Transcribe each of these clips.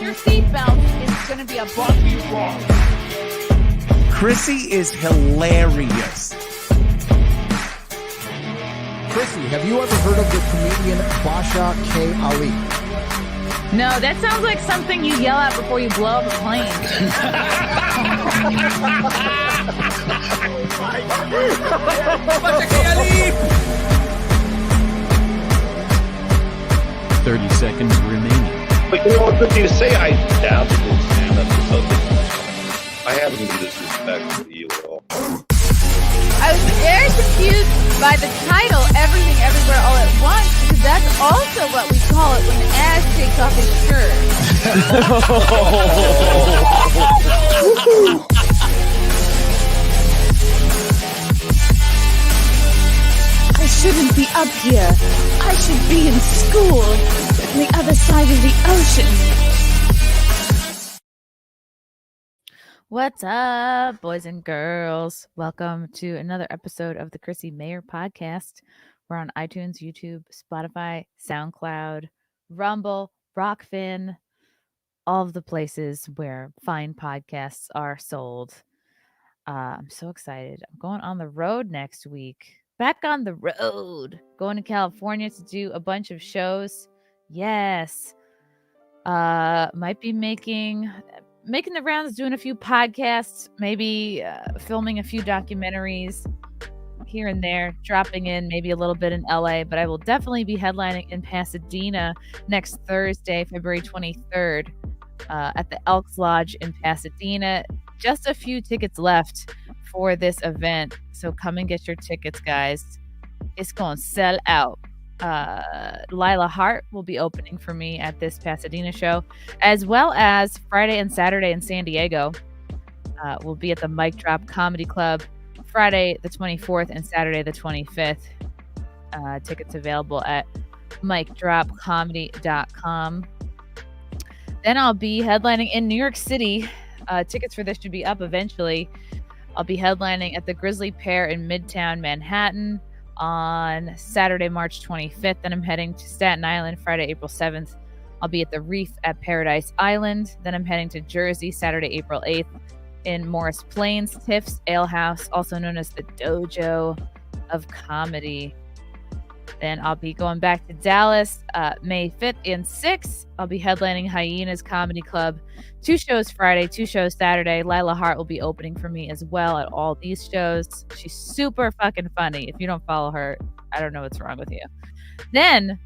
your seatbelt. It's going to be a bumpy ride. Chrissie is hilarious. Chrissie, have you ever heard of the comedian Bochy K. Ali? No, that sounds like something you yell out before you blow up a plane. 30 seconds remaining. But you know what good you say? I dabbled in stand-up or something. I haven't been disrespectful to you at all. I was very confused by the title, Everything Everywhere All at Once, because that's also what we call it when Ash takes off his shirt. I shouldn't be up here. I should be in school on the other side of the ocean. What's up, boys and girls? Welcome to another episode of the Chrissie Mayr podcast. We're on iTunes, YouTube, Spotify, SoundCloud, Rumble, Rockfin, all of the places where fine podcasts are sold. I'm so excited. I'm going on the road next week. Back on the road. Going to California to do a bunch of shows. Yes. Might be making the rounds, doing a few podcasts, maybe filming a few documentaries here and there, dropping in maybe a little bit in LA, but I will definitely be headlining in Pasadena next Thursday, February 23rd, at the Elks Lodge in Pasadena. Just a few tickets left for this event, so come and get your tickets, guys. It's going to sell out. Lila Hart will be opening for me at this Pasadena show, as well as Friday and Saturday in San Diego. We'll be at the Mic Drop Comedy Club Friday the 24th and Saturday the 25th. Tickets available at micdropcomedy.com. Then I'll be headlining in New York City. Tickets for this should be up eventually. I'll be headlining at the Grizzly Pear in Midtown Manhattan on Saturday, March 25th. Then I'm heading to Staten Island Friday, April 7th. I'll be at the Reef at Paradise Island. Then I'm heading to Jersey Saturday, April 8th in Morris Plains, Tiff's Ale House, also known as the Dojo of Comedy. Then I'll be going back to Dallas May 5th and 6th. I'll be headlining Hyenas Comedy Club. 2 shows Friday, 2 shows Saturday. Lila Hart will be opening for me as well at all these shows. She's super fucking funny. If you don't follow her, I don't know what's wrong with you. Then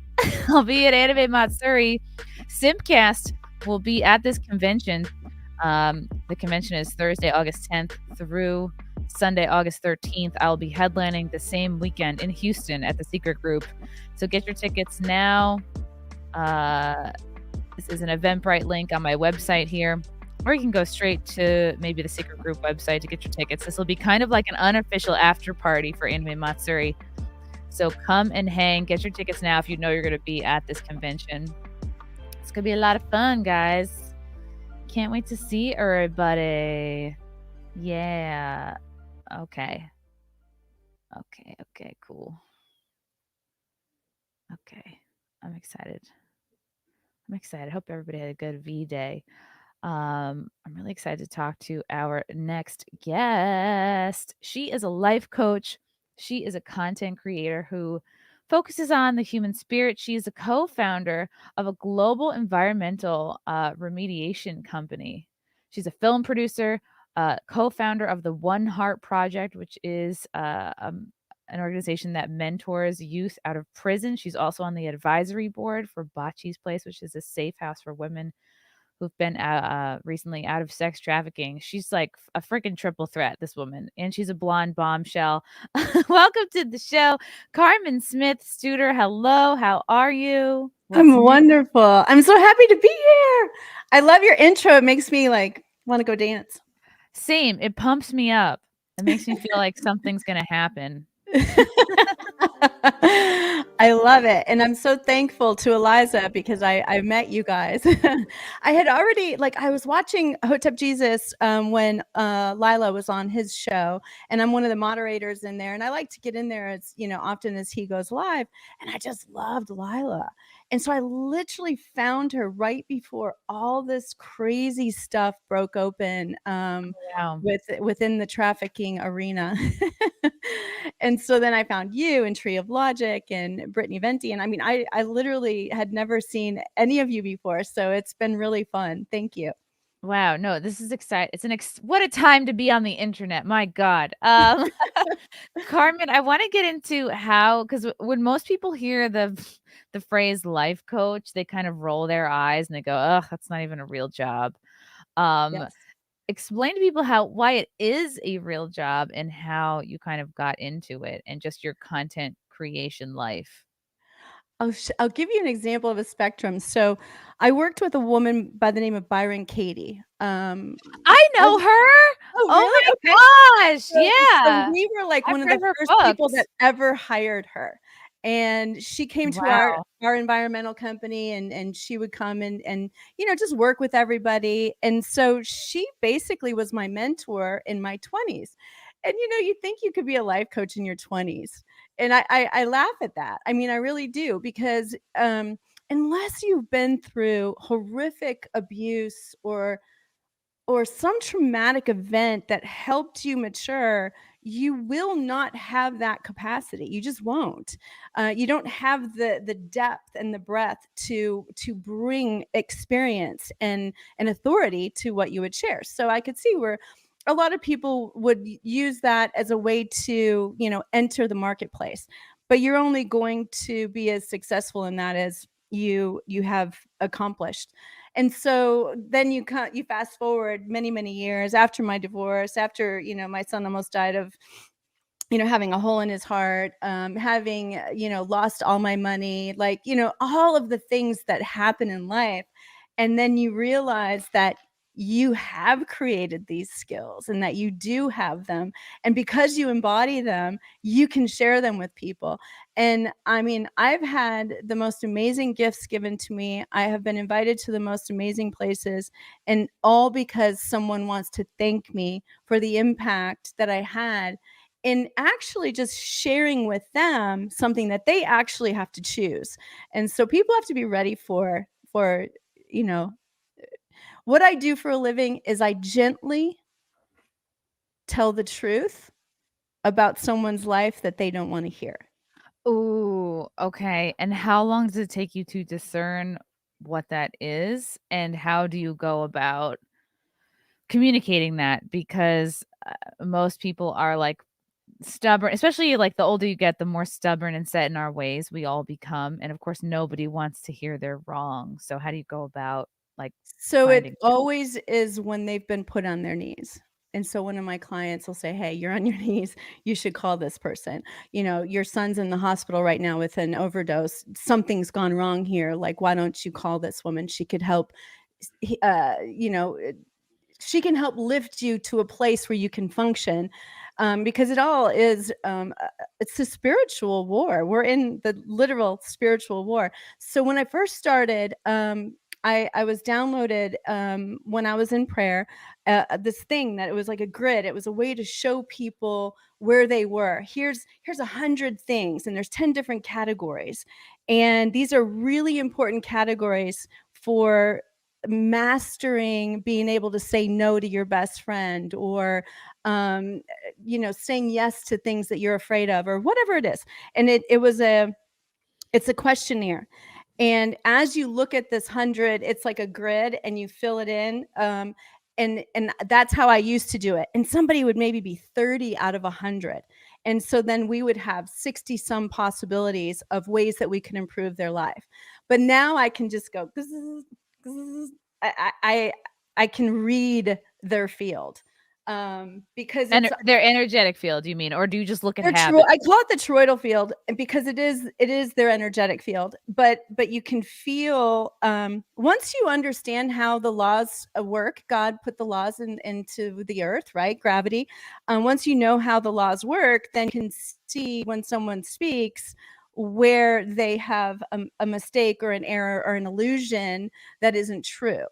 I'll be at Anime Matsuri. Simpcast will be at this convention. The convention is Thursday, August 10th through Sunday, August 13th. I'll be headlining the same weekend in Houston at the Secret Group. So get your tickets now. This is an Eventbrite link on my website here, or you can go straight to maybe the Secret Group website to get your tickets. This will be kind of like an unofficial after party for Anime Matsuri. So come and hang. Get your tickets now if you know you're going to be at this convention. It's going to be a lot of fun, guys. Can't wait to see everybody. Yeah. Okay, cool. Okay, I'm excited. Hope everybody had a good V-Day. I'm really excited to talk to our next guest. She is a life coach. She is a content creator who focuses on the human spirit. She is a co-founder of a global environmental remediation company. She's a film producer, co-founder of the OneHeart Project, which is an organization that mentors youth out of prison. She's also on the advisory board for Bochy's Place, which is a safe house for women who've been recently out of sex trafficking. She's like a freaking triple threat, this woman, and she's a blonde bombshell. Welcome to the show, Carmen Smith-Studer. Hello, how are you? I'm wonderful. I'm so happy to be here. I love your intro. It makes me like want to go dance. Same. It pumps me up. It makes me feel like something's going to happen. I love it. And I'm so thankful to Eliza because I met you guys. I had already, I was watching Hotep Jesus when Lila was on his show, and I'm one of the moderators in there. And I like to get in there as, often as he goes live. And I just loved Lila. And so I literally found her right before all this crazy stuff broke open Wow. within the trafficking arena. And so then I found you and Tree of Logic and Brittany Venti. And I mean, I literally had never seen any of you before. So it's been really fun. Thank you. Wow, no, this is exciting. It's what a time to be on the internet. My God. Carmen, I want to get into how, because when most people hear the phrase life coach, they kind of roll their eyes and they go, "Ugh, that's not even a real job." Um, Yes. Explain to people why it is a real job and how you kind of got into it and just your content creation life. I'll give you an example of a spectrum. So I worked with a woman by the name of Byron Katie. I know her. Oh, Oh really? Okay. my gosh. So Yeah. we were like I've one of read the her first people that books. ever hired her. And she came to Wow. our environmental company and she would come and just work with everybody. And so she basically was my mentor in my 20s. And you think you could be a life coach in your 20s. And I laugh at that. I mean, I really do, because unless you've been through horrific abuse or some traumatic event that helped you mature, you will not have that capacity. You just won't. You don't have the depth and the breadth to bring experience and authority to what you would share. So I could see where a lot of people would use that as a way to enter the marketplace, but you're only going to be as successful in that as you have accomplished. And so then you fast forward many years after my divorce, after my son almost died of having a hole in his heart, having lost all my money, like all of the things that happen in life. And then you realize that you have created these skills and that you do have them, and because you embody them, you can share them with people. And I mean, I've had the most amazing gifts given to me. I have been invited to the most amazing places, and all because someone wants to thank me for the impact that I had in actually just sharing with them something that they actually have to choose. And so people have to be ready for you know what I do for a living is I gently tell the truth about someone's life that they don't want to hear. Ooh, okay. And how long does it take you to discern what that is? And how do you go about communicating that? Because most people are like stubborn, especially like the older you get, the more stubborn and set in our ways we all become. And of course, nobody wants to hear they're wrong. So, how do you go about like So it finding? always is when they've been put on their knees. And so one of my clients will say, "Hey, you're on your knees. You should call this person. Your son's in the hospital right now with an overdose. Something's gone wrong here. Like, why don't you call this woman? She could help. He- Uh, you know, she can help lift you to a place where you can function, because it all is it's a spiritual war. We're in the literal spiritual war. So when I first started, I was downloaded when I was in prayer, this thing that it was like a grid. It was a way to show people where they were. Here's 100 things, and there's 10 different categories, and these are really important categories for mastering being able to say no to your best friend, or saying yes to things that you're afraid of, or whatever it is. And it's a questionnaire, and as you look at this 100, it's like a grid and you fill it in, and that's how I used to do it. And somebody would maybe be 30 out of 100, and so then we would have 60 some possibilities of ways that we can improve their life. But now I can just go, I can read their field, because And it's their energetic field, you mean, or do you just look at their habits? I call it the toroidal field, because it is their energetic field. But you can feel, once you understand how the laws work. God put the laws into the earth, right? Gravity. Once you know how the laws work, then you can see when someone speaks where they have a mistake or an error or an illusion that isn't true.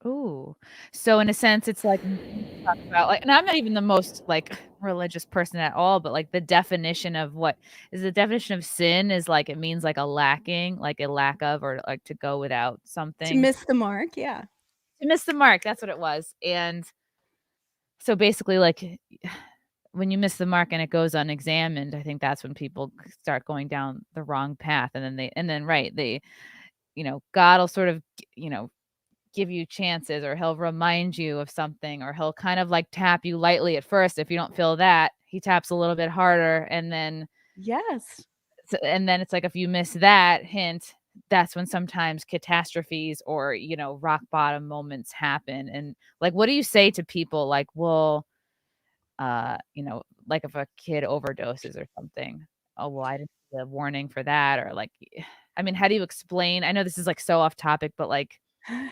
Ooh. So in a sense, it's like when you talk about like, and I'm not even the most like religious person at all, but like the definition of sin is like it means like a lacking, like a lack of, or like to go without To something. miss the mark, yeah. To miss the mark, that's what it was. And so basically, like when you miss the mark and it goes unexamined, I think that's when people start going down the wrong path. And then right, they, God will sort of, give you chances, or he'll remind you of something, or he'll kind of like tap you lightly at first. If you don't feel that, he taps a little bit harder. And then Yes. it's like, if you miss that hint, that's when sometimes catastrophes or, rock bottom moments happen. And like, what do you say to people like, well, like if a kid overdoses or something, oh, well, I didn't see a warning for that. Or like, I mean, how do you explain? I know this is like so off topic, but like, how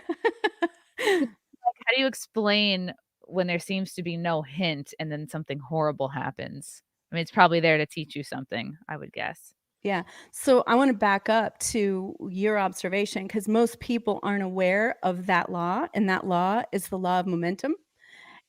do you explain when there seems to be no hint and then something horrible happens? I mean, it's probably there to teach you something, I would guess. Yeah. So I want to back up to your observation, because most people aren't aware of that law, and that law is the law of momentum.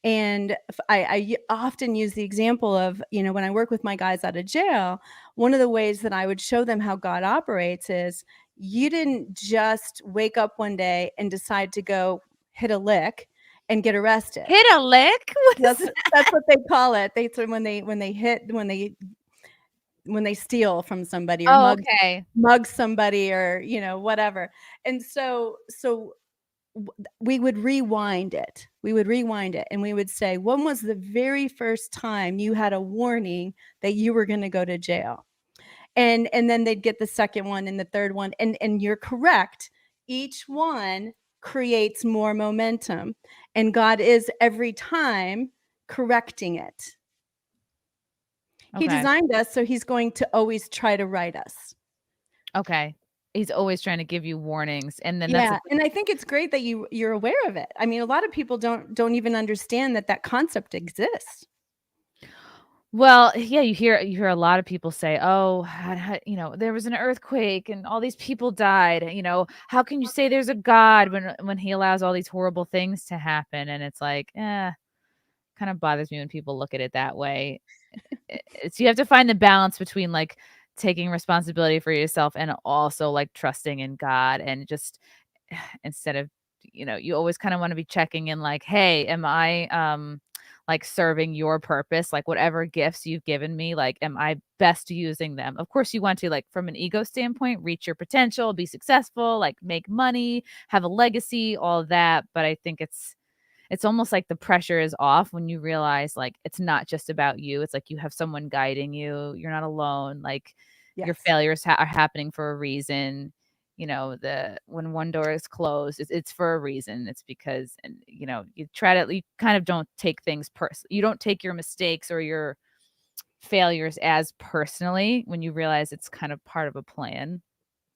And I often use the example of, when I work with my guys out of jail, one of the ways that I would show them how God operates is, you didn't just wake up one day and decide to go hit a lick and get arrested. Hit a lick? What is That's what they call it. They when they steal from somebody, or Oh, okay. mug somebody, or whatever. And so we would rewind it. And we would say, when was the very first time you had a warning that you were going to go to jail? And then they'd get the second one and the third one. And you're correct. Each one creates more momentum, and God is every time correcting it. He Okay. designed us, so he's going to always try to right us. Okay. He's always trying to give you warnings. And then Yeah, and I think it's great that you're aware of it. I mean, a lot of people don't even understand that concept exists. Well, yeah, you hear a lot of people say, "Oh, there was an earthquake and all these people died." How can you say there's a God when he allows all these horrible things to happen? And it's like, kind of bothers me when people look at it that way. It's you have to find the balance between like taking responsibility for yourself and also like trusting in God, and just instead of, you always kind of want to be checking in like, "Hey, am I like serving your purpose? Like whatever gifts you've given me, like am I best using them?" Of course you want to, like from an ego standpoint, reach your potential, be successful, like make money, have a legacy, all of that, but I think it's almost like the pressure is off when you realize like it's not just about you. It's like you have someone guiding you. You're not alone. Like your Yes. failures are happening for a reason. When one door is closed, it's for a reason. It's because, and you kind of don't take things you don't take your mistakes or your failures as personally when you realize it's kind of part of a plan.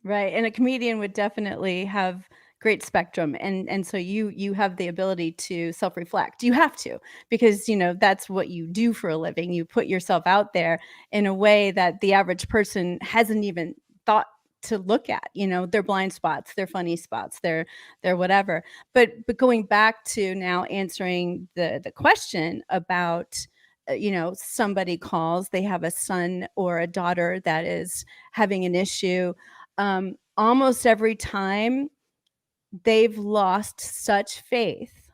Right. And a comedian would definitely have great spectrum, and so you have the ability to self-reflect. You have to, because that's what you do for a living. You put yourself out there in a way that the average person hasn't even thought to look at, their blind spots, their funny spots, their whatever. But going back to now answering the question about somebody calls, they have a son or a daughter that is having an issue. Almost every time they've lost such faith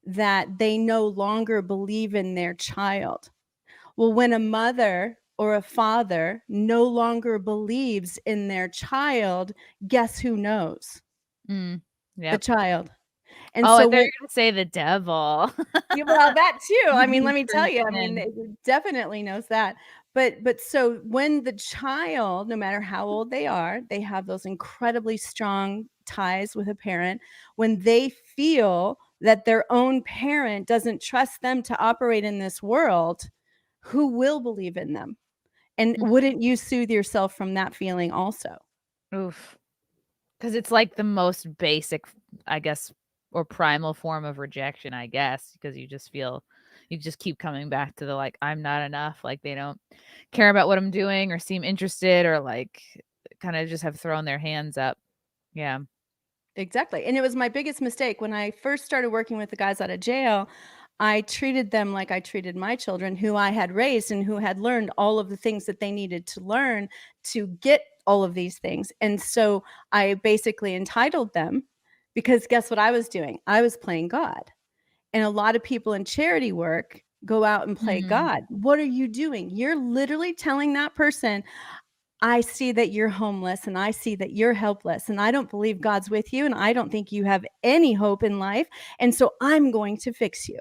that they no longer believe in their child. Well, when a mother or a father no longer believes in their child, guess who knows? The The child. And I so thought you were gonna say the devil. well, that too. I mean, let me tell you, it definitely knows that. But so when the child, no matter how old they are, they have those incredibly strong ties with a parent. When they feel that their own parent doesn't trust them to operate in this world, who will believe in them? And wouldn't you soothe yourself from that feeling also? Oof. Because it's like the most basic, I guess, or primal form of rejection, I guess, because you just keep coming back to the like, I'm not enough. Like they don't care about what I'm doing or seem interested, or like kind of just have thrown their hands up. Yeah. Exactly. And it was my biggest mistake when I first started working with the guys out of jail. I treated them like I treated my children, who I had raised and who had learned all of the things that they needed to learn to get all of these things. And so I basically entitled them, because guess what I was doing? I was playing God. And a lot of people in charity work go out and play God. What are you doing? You're literally telling that person, I see that you're homeless and I see that you're helpless and I don't believe God's with you and I don't think you have any hope in life. And so I'm going to fix you.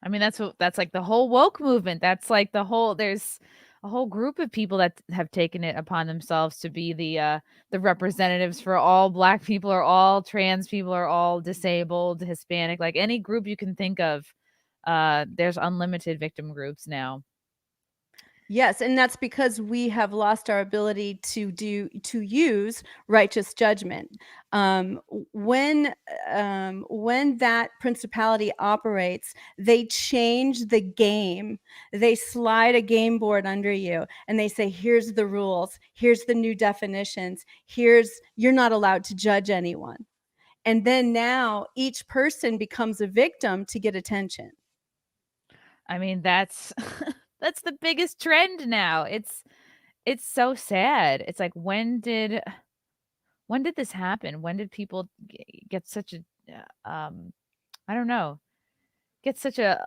I mean, that's like the whole woke movement. That's like there's a whole group of people that have taken it upon themselves to be the representatives for all Black people or all trans people or all disabled, Hispanic, like any group you can think of. There's unlimited victim groups now. Yes, and that's because we have lost our ability to use righteous judgment. When that principality operates, they change the game. They slide a game board under you, and they say, "Here's the rules. Here's the new definitions. You're not allowed to judge anyone." And then now each person becomes a victim to get attention. I mean, that's that's the biggest trend now. It's so sad. It's like when did this happen? When did people get such a I don't know, get such a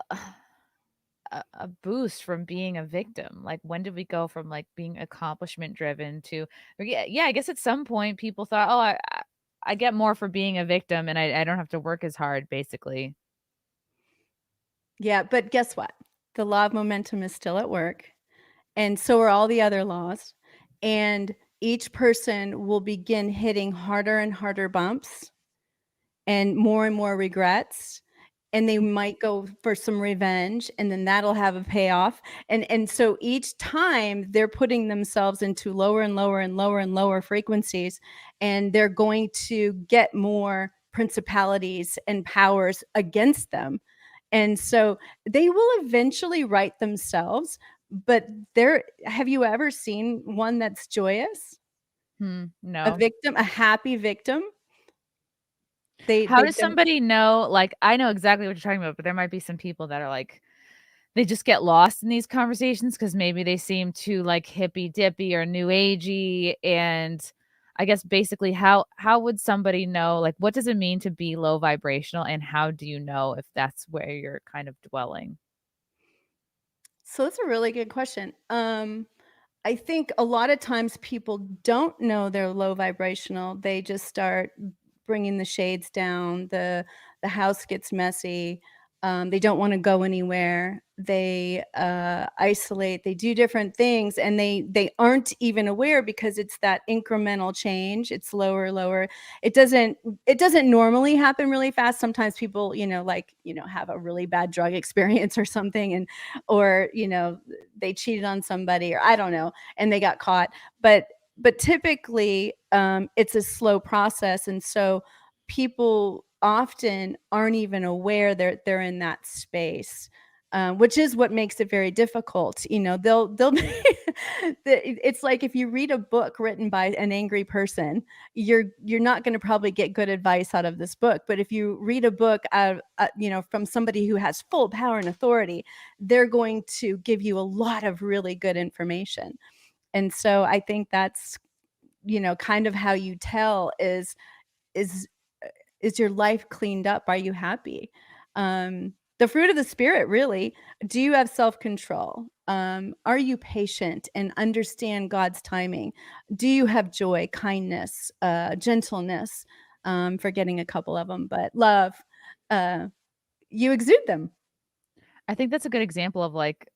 boost from being a victim? Like when did we go from like being accomplishment driven to yeah, I guess at some point people thought, "Oh, I get more for being a victim and I don't have to work as hard," basically. Yeah, but guess what? The law of momentum is still at work, and so are all the other laws. And each person will begin hitting harder and harder bumps and more regrets. And they might go for some revenge, and then that'll have a payoff. And so each time they're putting themselves into lower and lower and lower and lower frequencies, and they're going to get more principalities and powers against them. And so they will eventually right themselves. But have you ever seen one that's joyous? A No. victim, a happy victim? How They does don't. somebody know? Like, I know exactly what you're talking about, but there might be some people that are like, they just get lost in these conversations because maybe they seem too like hippy dippy or new agey. And I guess basically how would somebody know, like, what does it mean to be low vibrational, and how do you know if that's where you're kind of dwelling? So that's a really good question. I think a lot of times people don't know they're low vibrational. They just start bringing the shades down. The house gets messy. They don't want to go anywhere. They isolate. They do different things, and they aren't even aware because it's that incremental change. It's lower, lower. It doesn't normally happen really fast. Sometimes people, have a really bad drug experience or something, or they cheated on somebody, or I don't know, and they got caught. But typically, it's a slow process, and so people often aren't even aware they're in that space, which is what makes it very difficult. They'll it's like if you read a book written by an angry person, you're not going to probably get good advice out of this book. But if you read a book from somebody who has full power and authority, they're going to give you a lot of really good information. And so I think that's kind of how you tell is is your life cleaned up? Are you happy? The fruit of the spirit, really. Do you have self-control? Are you patient and understand God's timing? Do you have joy, kindness, gentleness? Forgetting a couple of them, but love. You exude them. I think that's a good example of like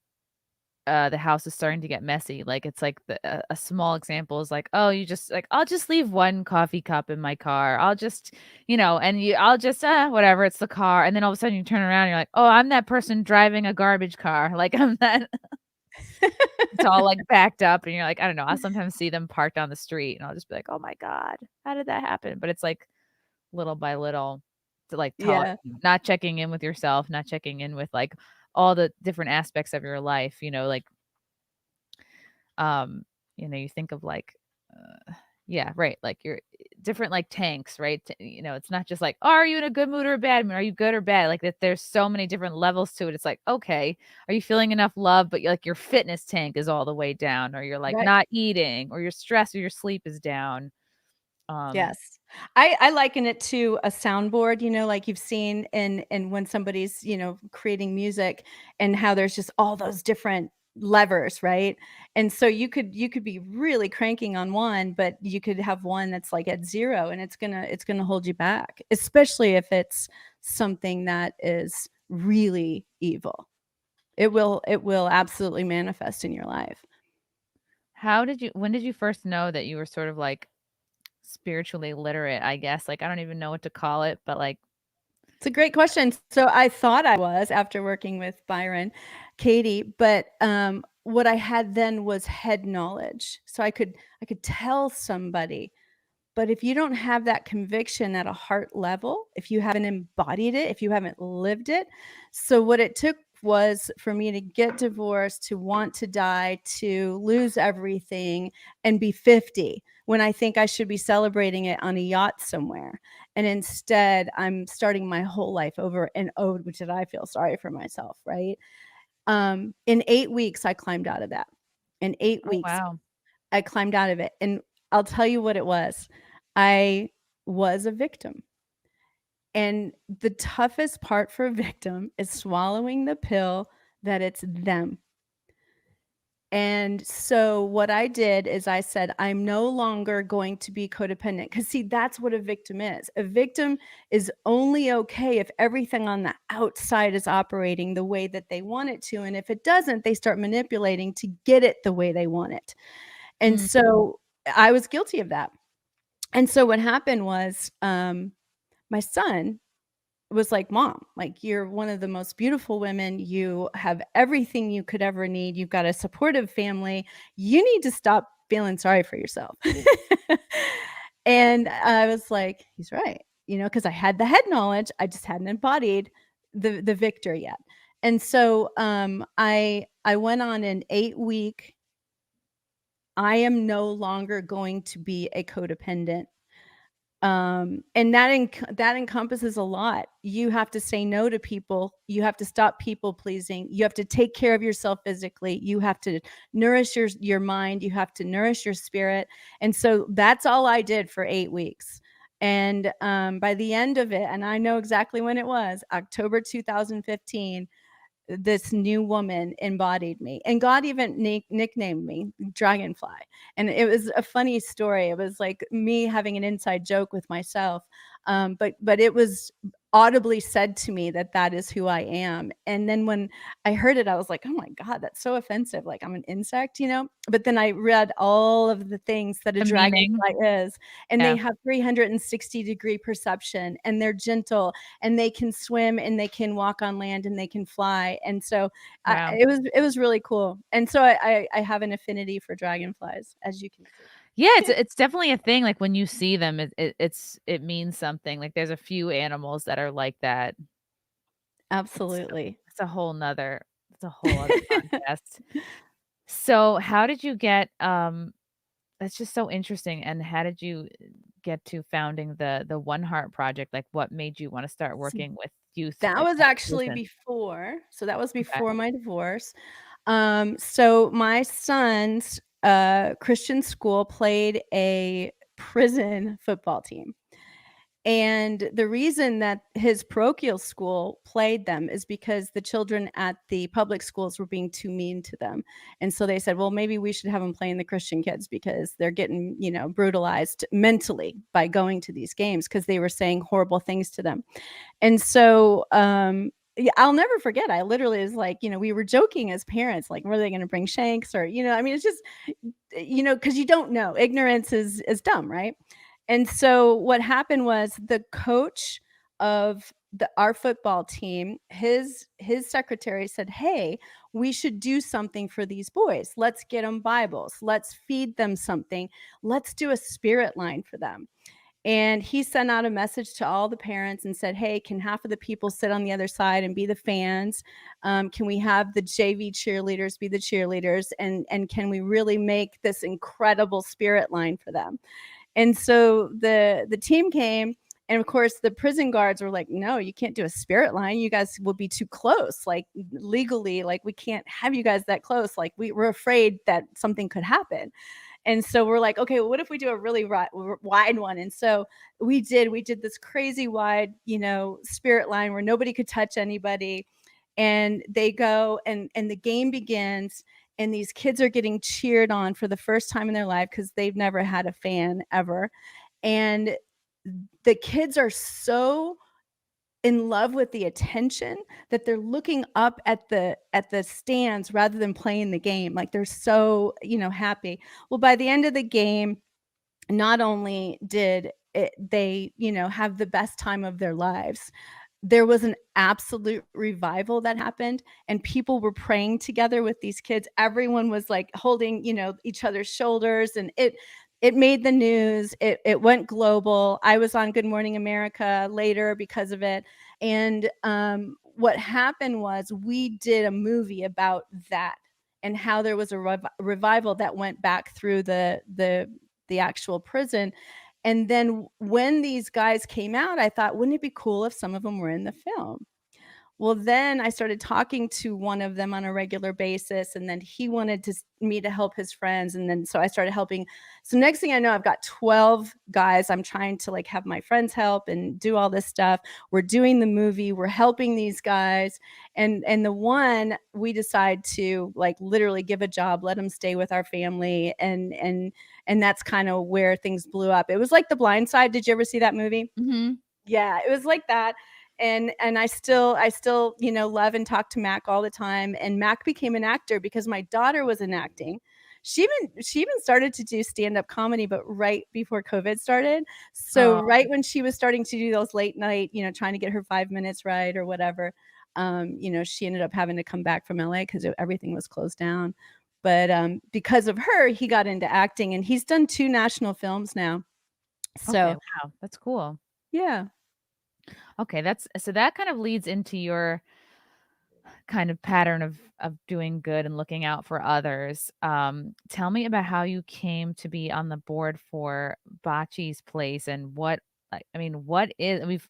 the house is starting to get messy. Like it's like a small example is like, oh, you just like, I'll just leave one coffee cup in my car. I'll just, I'll just whatever, it's the car. And then all of a sudden you turn around and you're like, oh, I'm that person driving a garbage car. Like I'm that. It's all like backed up, and you're like, I don't know. I'll sometimes see them parked on the street, and I'll just be like, oh my God, how did that happen? But it's like little by little to like talk, Yeah. not checking in with yourself, not checking in with like all the different aspects of your life, like um you think of like Yeah, right. Like you're different like tanks, right? You know, it's not just like, oh, are you in a good mood or a bad mood? Are you good or bad? Like that there's so many different levels to it. It's like, okay, are you feeling enough love? But like your fitness tank is all the way down, or you're like Right. not eating, or your stress or your sleep is down. Um, Yes. I liken it to a soundboard, like you've seen in when somebody's, creating music and how there's just all those different levers, right? And so you could be really cranking on one, but you could have one that's like at 0 and it's gonna hold you back, especially if it's something that is really evil. It will absolutely manifest in your life. when did you first know that you were sort of like spiritually literate, I guess? Like I don't even know what to call it, but like, It's a great question. So I thought I was after working with Byron, Katie, but what I had then was head knowledge. So I could tell somebody, but if you don't have that conviction at a heart level, if you haven't embodied it, if you haven't lived it, so what it took was for me to get divorced, to want to die, to lose everything and be 50 when I think I should be celebrating it on a yacht somewhere. And instead, I'm starting my whole life over and over, which did I feel sorry for myself, right? In 8 weeks, I climbed out of that. In 8 oh weeks, wow. I climbed out of it. And I'll tell you what it was. I was a victim. And the toughest part for a victim is swallowing the pill that it's them. And so what I did is I said, I'm no longer going to be codependent. Because, see, that's what a victim is. A victim is only okay if everything on the outside is operating the way that they want it to. And if it doesn't, they start manipulating to get it the way they want it. And Mm. so I was guilty of that. And so what happened was my son was like, Mom, like, you're one of the most beautiful women. You have everything you could ever need. You've got a supportive family. You need to stop feeling sorry for yourself. And I was like, he's right, because I had the head knowledge. I just hadn't embodied the victor yet. And so I went on an 8-week, I am no longer going to be a codependent. And that encompasses a lot. You have to say no to people. You have to stop people pleasing. You have to take care of yourself physically. You have to nourish your mind. You have to nourish your spirit. And so that's all I did for 8 weeks. And by the end of it, and I know exactly when it was, October 2015, this new woman embodied me, and God even nicknamed me Dragonfly. And it was a funny story. It was like me having an inside joke with myself, but it was audibly said to me that that is who I am. And then when I heard it, I was like, oh my God, that's so offensive, like I'm an insect. But then I read all of the things that a The meaning. dragonfly is, and they Yeah. have 360-degree perception, and they're gentle, and they can swim, and they can walk on land, and they can fly. And so Wow. it was really cool. And so I have an affinity for dragonflies, as you can see. Yeah, it's definitely a thing. Like when you see them, it means something. Like there's a few animals that are like that. It's Absolutely. it's a whole other podcast. So how did you get that's just so interesting. And how did you get to founding the OneHeart project? Like what made you want to start So working with youth that in was that actually prison? Okay. before my divorce. So my son's Christian school played a prison football team. And the reason that his parochial school played them is because the children at the public schools were being too mean to them. And so they said, well, maybe we should have them playing the Christian kids because they're getting, brutalized mentally by going to these games because they were saying horrible things to them. And so, yeah, I'll never forget. I literally was like, we were joking as parents, like, were they going to bring shanks or, I mean, it's just, because you don't know. Ignorance is dumb, right? And so what happened was the coach of our football team, his secretary said, hey, we should do something for these boys. Let's get them Bibles. Let's feed them something. Let's do a spirit line for them. And he sent out a message to all the parents and said, hey, can half of the people sit on the other side and be the fans? Can we have the JV cheerleaders be the cheerleaders? And can we really make this incredible spirit line for them? And so the team came, and of course the prison guards were like, no, you can't do a spirit line, you guys will be too close, like legally, like we can't have you guys that close, like we're afraid that something could happen. And so we're like, okay, well, what if we do a really wide one? And so we did this crazy wide, spirit line where nobody could touch anybody. And they go, and the game begins, and these kids are getting cheered on for the first time in their life because they've never had a fan ever. And the kids are so in love with the attention that they're looking up at the stands rather than playing the game. Like they're so, happy. Well, by the end of the game, not only did they, have the best time of their lives, there was an absolute revival that happened, and people were praying together with these kids. Everyone was like holding, each other's shoulders, and it made the news. It went global. I was on Good Morning America later because of it. And what happened was we did a movie about that and how there was a revival that went back through the actual prison. And then when these guys came out, I thought, wouldn't it be cool if some of them were in the film? Well, then I started talking to one of them on a regular basis, and then he wanted me to help his friends, and then so I started helping. So next thing I know, I've got 12 guys. I'm trying to like have my friends help and do all this stuff. We're doing the movie. We're helping these guys, and the one we decide to like literally give a job, let them stay with our family, and that's kind of where things blew up. It was like The Blind Side. Did you ever see that movie? Mm-hmm. Yeah, it was like that. And I still, love and talk to Mac all the time. And Mac became an actor because my daughter was in acting. She even started to do stand-up comedy, but right before COVID started. So right when she was starting to do those late night, trying to get her 5 minutes right or whatever, she ended up having to come back from LA because everything was closed down. But because of her, he got into acting, and he's done 2 national films now. So Okay, wow, that's cool. yeah. Okay, so that kind of leads into your kind of pattern of doing good and looking out for others. Tell me about how you came to be on the board for Bochy's place, and what what is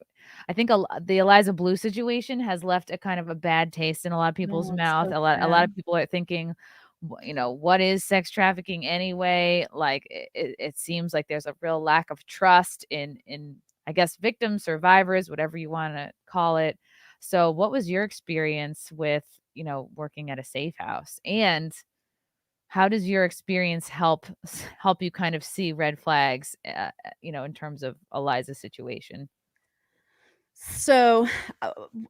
I think the Eliza Bleu situation has left a kind of a bad taste in a lot of people's No, it's mouth. so A lot sad. of people are thinking, what is sex trafficking anyway? Like it seems like there's a real lack of trust in I guess victims, survivors, whatever you want to call it. So what was your experience with, working at a safe house? And how does your experience help you kind of see red flags, in terms of Eliza's situation? So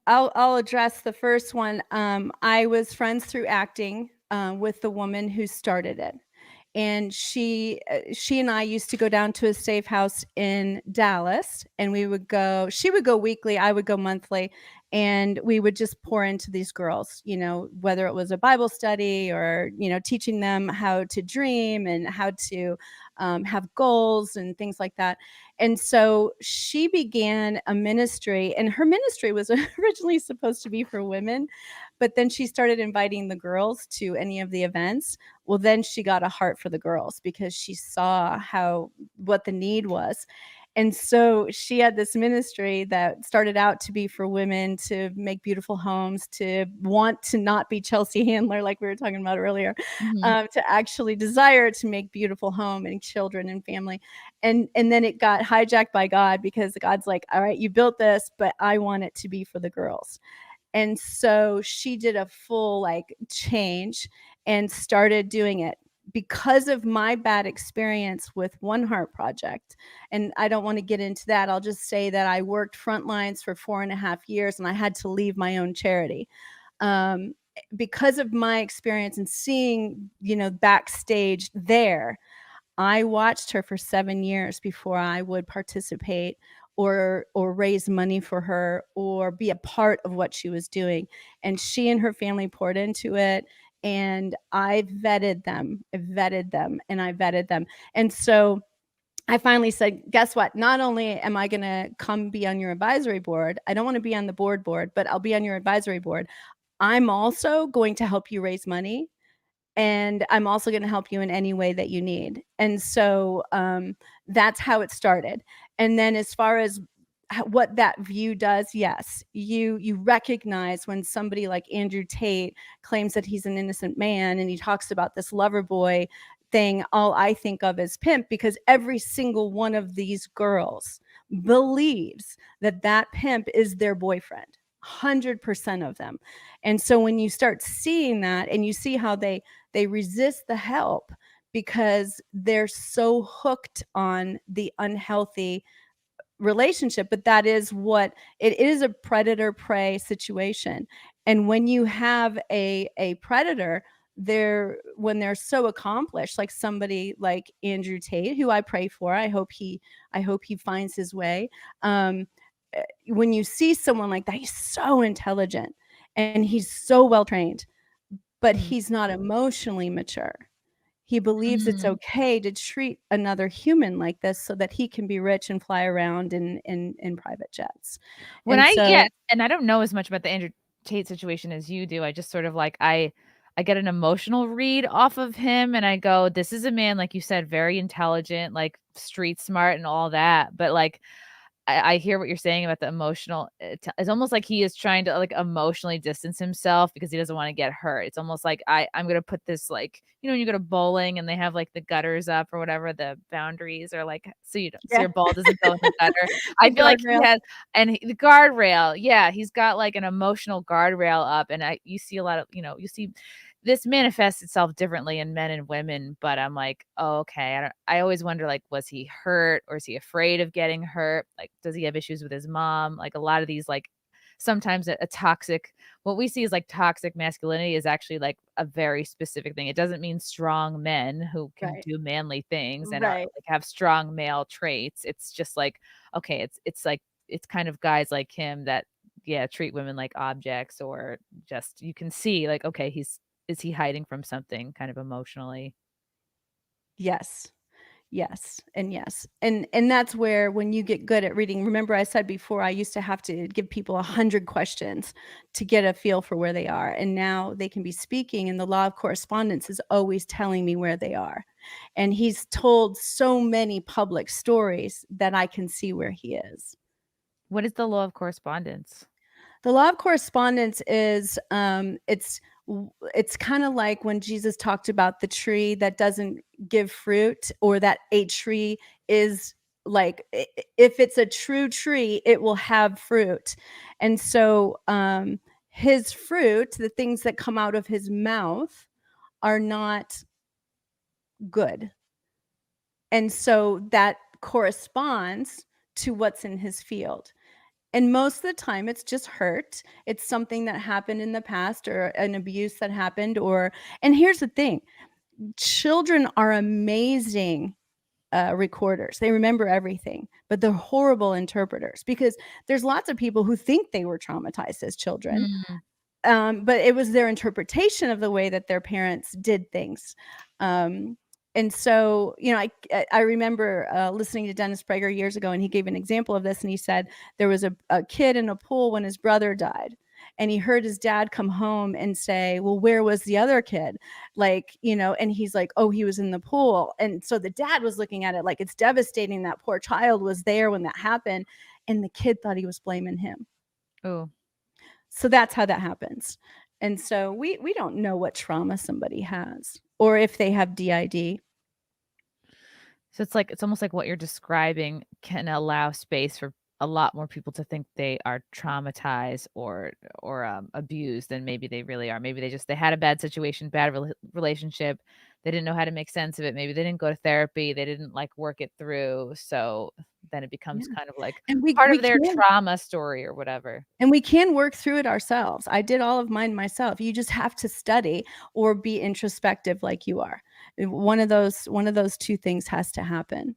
I'll address the first one. I was friends through acting with the woman who started it, and she and I used to go down to a safe house in Dallas, and we would go. She would go weekly, I would go monthly, and we would just pour into these girls. Whether it was a Bible study or teaching them how to dream and how to have goals and things like that. And so she began a ministry, and her ministry was originally supposed to be for women, but then she started inviting the girls to any of the events. Well, then she got a heart for the girls because she saw what the need was. And so she had this ministry that started out to be for women to make beautiful homes, to want to not be Chelsea Handler, like we were talking about earlier, Mhm. to actually desire to make beautiful home and children and family. And then it got hijacked by God because God's like, all right, you built this, but I want it to be for the girls. And so she did a full like change and started doing it because of my bad experience with OneHeart Project. And I don't want to get into that. I'll just say that I worked front lines for 4.5 years, and I had to leave my own charity. Because of my experience and seeing, backstage there, I watched her for 7 years before I would participate or raise money for her or be a part of what she was doing. And she and her family poured into it, and I vetted them. And so I finally said, guess what? Not only am I going to come be on your advisory board, I don't want to be on the board, but I'll be on your advisory board. I'm also going to help you raise money, and I'm also going to help you in any way that you need. And so that's how it started. And then as far as what that view does, yes, you recognize when somebody like Andrew Tate claims that he's an innocent man and he talks about this lover boy thing, all I think of is pimp, because every single one of these girls believes that that pimp is their boyfriend. 100% of them. And so when you start seeing that and you see how they resist the help because they're so hooked on the unhealthy relationship, but that is what it is, a predator prey situation. And when you have a predator, when they're so accomplished, like somebody like Andrew Tate, who I pray for, I hope he finds his way. When you see someone like that, he's so intelligent and he's so well trained, but he's not emotionally mature. He believes it's okay to treat another human like this so that he can be rich and fly around in private jets. When And and I don't know as much about the Andrew Tate situation as you do. I just sort of like I get an emotional read off of him and I go, this is a man, like you said, very intelligent, like street smart and all that. But like I hear what you're saying about the emotional. It's almost like he is trying to like emotionally distance himself because he doesn't want to get hurt. It's almost like I'm gonna put this, like, you know, when you go to bowling and they have like the gutters up or whatever, the boundaries are like, so you don't, so your ball doesn't go in the gutter. I feel like he has, and the guardrail. Yeah, he's got like an emotional guardrail up, and you see a lot of, you see this manifests itself differently in men and women, but I'm like, oh, okay. I always wonder, like, was he hurt or is he afraid of getting hurt? Like, does he have issues with his mom? Like a lot of these, like sometimes a toxic, what we see is like toxic masculinity is actually like a very specific thing. It doesn't mean strong men who can do manly things and are, like, have strong male traits. It's just like, okay, it's like, it's kind of guys like him that, yeah, treat women like objects, or just, you can see like, okay, is he hiding from something kind of emotionally? Yes. Yes. And yes. And that's where, when you get good at reading, remember I said before, I used to have to give people 100 questions to get a feel for where they are. And now they can be speaking, and the law of correspondence is always telling me where they are. And he's told so many public stories that I can see where he is. What is the law of correspondence? The law of correspondence is it's kind of like when Jesus talked about the tree that doesn't give fruit, or that a tree is like, if it's a true tree, it will have fruit. And so his fruit, the things that come out of his mouth, are not good. And so that corresponds to what's in his field. And most of the time it's just hurt. It's something that happened in the past, or an abuse that happened, and here's the thing. Children are amazing recorders. They remember everything, but they're horrible interpreters, because there's lots of people who think they were traumatized as children. But it was their interpretation of the way that their parents did things. And so, I remember listening to Dennis Prager years ago, and he gave an example of this. And he said there was a kid in a pool when his brother died. And he heard his dad come home and say, well, where was the other kid? Like, and he's like, oh, he was in the pool. And so the dad was looking at it like, it's devastating. That poor child was there when that happened. And the kid thought he was blaming him. Oh. So that's how that happens. And so we don't know what trauma somebody has, or if they have DID. So it's almost like what you're describing can allow space for a lot more people to think they are traumatized or abused than maybe they really are. Maybe they had a bad situation, bad relationship. They didn't know how to make sense of it. Maybe they didn't go to therapy. They didn't like work it through. So then it becomes kind of like part of their trauma story or whatever. And we can work through it ourselves. I did all of mine myself. You just have to study or be introspective like you are. One of those two things has to happen.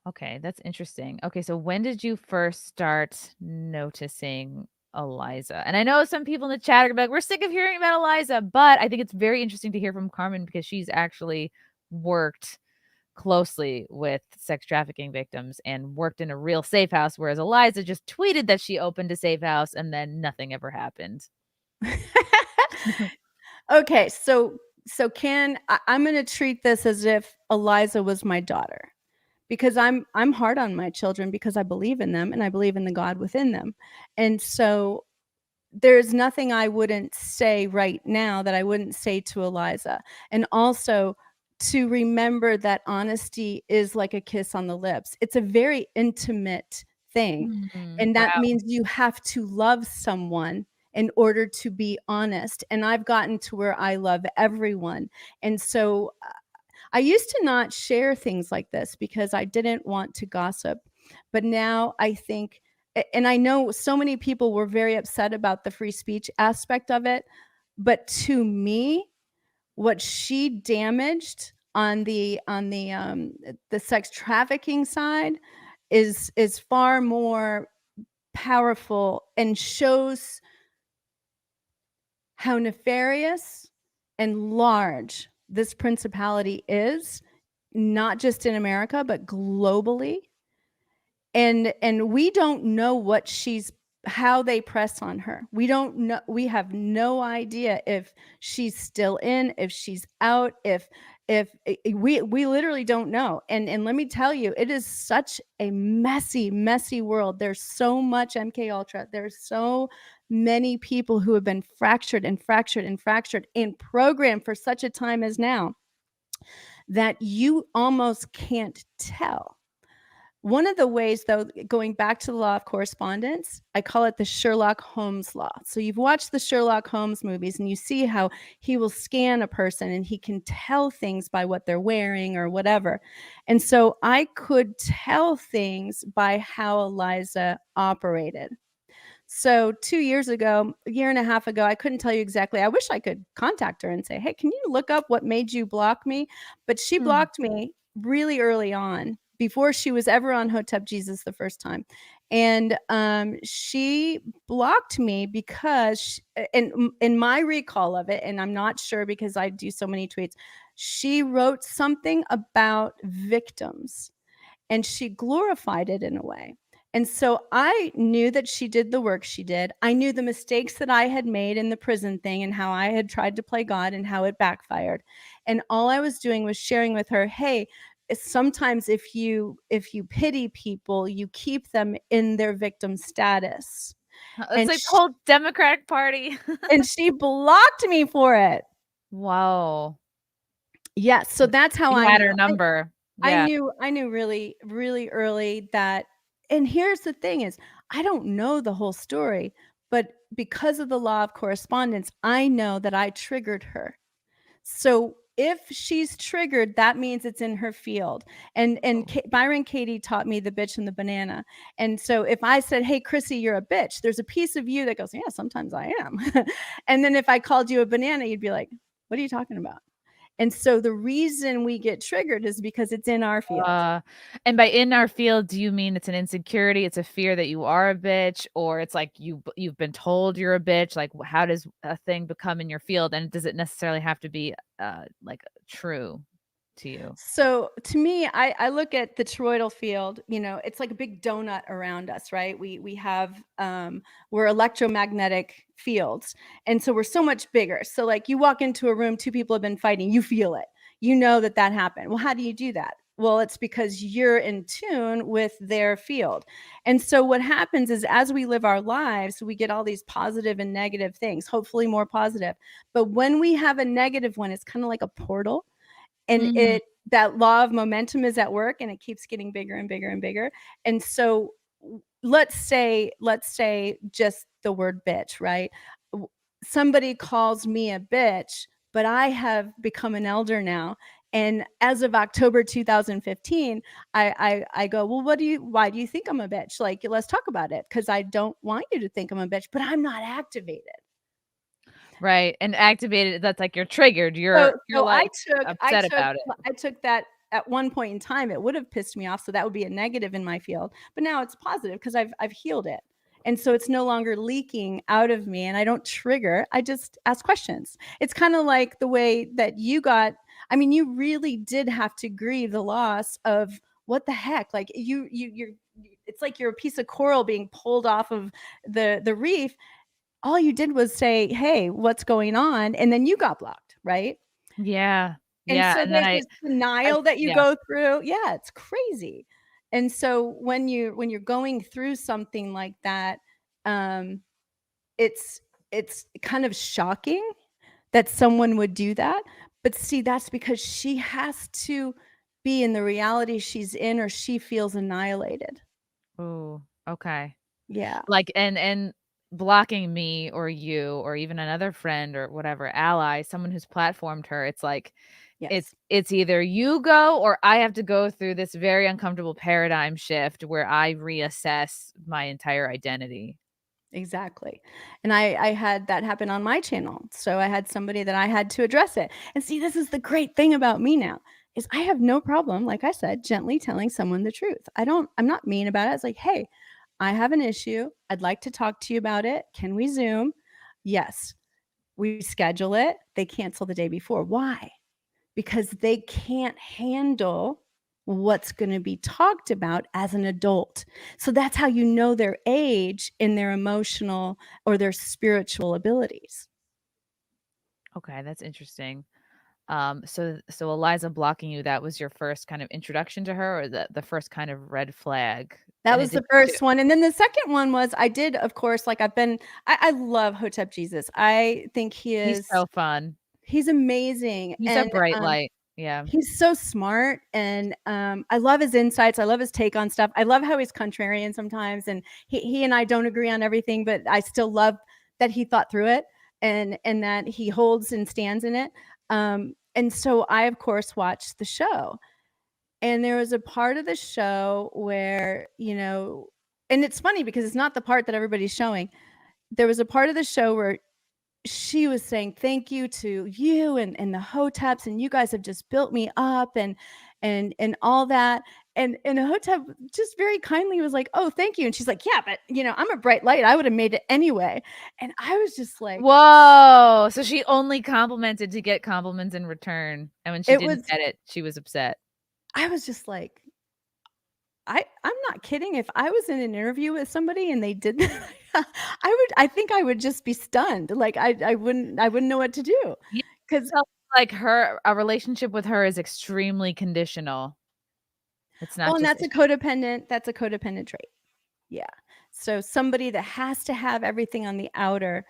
Okay, that's interesting. Okay, so when did you first start noticing Eliza? And I know some people in the chat are like, we're sick of hearing about Eliza, but I think it's very interesting to hear from Carmen, because she's actually worked closely with sex trafficking victims and worked in a real safe house, whereas Eliza just tweeted that she opened a safe house and then nothing ever happened. Okay, so So I'm going to treat this as if Eliza was my daughter, because I'm hard on my children because I believe in them and I believe in the God within them. And so there's nothing I wouldn't say right now that I wouldn't say to Eliza. And also to remember that honesty is like a kiss on the lips. It's a very intimate thing. And that Wow. means you have to love someone in order to be honest. And I've gotten to where I love everyone. And so I used to not share things like this because I didn't want to gossip. But now I think, and I know so many people were very upset about the free speech aspect of it. But to me, what she damaged on the sex trafficking side is far more powerful and shows how nefarious and large this principality is, not just in America, but globally. And we don't know how they press on her. We don't know. We have no idea if she's still in, if she's out, if we literally don't know. And let me tell you, it is such a messy world. There's so much MK Ultra. There's so many people who have been fractured and programmed for such a time as now that you almost can't tell. One of the ways, though, going back to the law of correspondence, I call it the Sherlock Holmes law. So you've watched the Sherlock Holmes movies and you see how he will scan a person and he can tell things by what they're wearing or whatever. And so I could tell things by how Eliza operated. So 2 years ago, a year and a half ago, I couldn't tell you exactly. I wish I could contact her and say, hey, can you look up what made you block me? But she blocked me really early on, before she was ever on Hotep Jesus the first time. And she blocked me because, in my recall of it, and I'm not sure because I do so many tweets, she wrote something about victims and she glorified it in a way. And so I knew that she did the work she did. I knew the mistakes that I had made in the prison thing and how I had tried to play God and how it backfired. And all I was doing was sharing with her, hey, sometimes if you pity people, you keep them in their victim status. It's And like the whole Democratic Party. and she blocked me for it. Wow. Yes. So that's how You I had knew. her number. I Yeah. knew really, really early that, and here's the thing is, I don't know the whole story, but because of the law of correspondence, I know that I triggered her. So if she's triggered, that means it's in her field. And Byron Katie taught me the bitch and the banana. And so if I said, hey, Chrissy, you're a bitch, there's a piece of you that goes, yeah, sometimes I am. And then if I called you a banana, you'd be like, what are you talking about? And so the reason we get triggered is because it's in our field. And by in our field, do you mean it's an insecurity? It's a fear that you are a bitch, or it's like you've been told you're a bitch? Like, how does a thing become in your field? And does it necessarily have to be like true to you? So to me, I look at the toroidal field, it's like a big donut around us, right? We have, we're electromagnetic fields. And so we're so much bigger. So like you walk into a room, two people have been fighting, you feel it, you know that happened. Well, how do you do that? Well, it's because you're in tune with their field. And so what happens is as we live our lives, we get all these positive and negative things, hopefully more positive. But when we have a negative one, it's kind of like a portal. And that law of momentum is at work and it keeps getting bigger and bigger and bigger. And so let's say just the word bitch, right? Somebody calls me a bitch, but I have become an elder now. And as of October 2015, I go, well, why do you think I'm a bitch? Like, let's talk about it. Cause I don't want you to think I'm a bitch, but I'm not activated. Right. And activated, that's like you're triggered. You're like upset about it. I took that at one point in time. It would have pissed me off. So that would be a negative in my field. But now it's positive because I've healed it. And so it's no longer leaking out of me and I don't trigger. I just ask questions. It's kind of like the way that you really did have to grieve the loss of what the heck? Like you're it's like you're a piece of coral being pulled off of the reef. All you did was say, hey, what's going on? And then you got blocked, right? Yeah. And Yeah. so And then there's this denial that you yeah. go through. Yeah, it's crazy. And so when you're going through something like that, um, it's kind of shocking that someone would do that. But see, that's because she has to be in the reality she's in or she feels annihilated. Oh, okay. Yeah. Like, and blocking me or you or even another friend or whatever ally, someone who's platformed her, it's like Yes. it's either you go or I have to go through this very uncomfortable paradigm shift where I reassess my entire identity. Exactly. And I had that happen on my channel. So I had somebody that I had to address it. And see, this is the great thing about me now is I have no problem, like I said, gently telling someone the truth. I'm not mean about it. It's like, hey, I have an issue. I'd like to talk to you about it. Can we Zoom? Yes. We schedule it. They cancel the day before. Why? Because they can't handle what's going to be talked about as an adult. So that's how you know their age in their emotional or their spiritual abilities. Okay, that's interesting. So Eliza blocking you, that was your first kind of introduction to her, or the first kind of red flag? That And was it did the first one. And then the second one was I did, of course, like I love Hotep Jesus. I think he's so fun. he's amazing. He's a And bright light. Yeah. he's so smart, and I love his insights. I love his take on stuff. I love how he's contrarian sometimes, and he and I don't agree on everything, but I still love that he thought through it and that he holds and stands in it. And so I, of course, watched the show, and there was a part of the show where, and it's funny because it's not the part that everybody's showing. There was a part of the show where she was saying thank you to you and the Hoteps, and you guys have just built me up and all that. And Hotep just very kindly was like, oh, thank you. And she's like, yeah, but I'm a bright light. I would have made it anyway. And I was just like, Whoa! So she only complimented to get compliments in return, and when she it didn't was, get it, she was upset. I was just like, I'm not kidding. If I was in an interview with somebody and they did that, I think I would just be stunned. Like I wouldn't know what to do. You Because felt like a relationship with her is extremely conditional. It's not and just that's a codependent trait. Yeah. So somebody that has to have everything on the outer,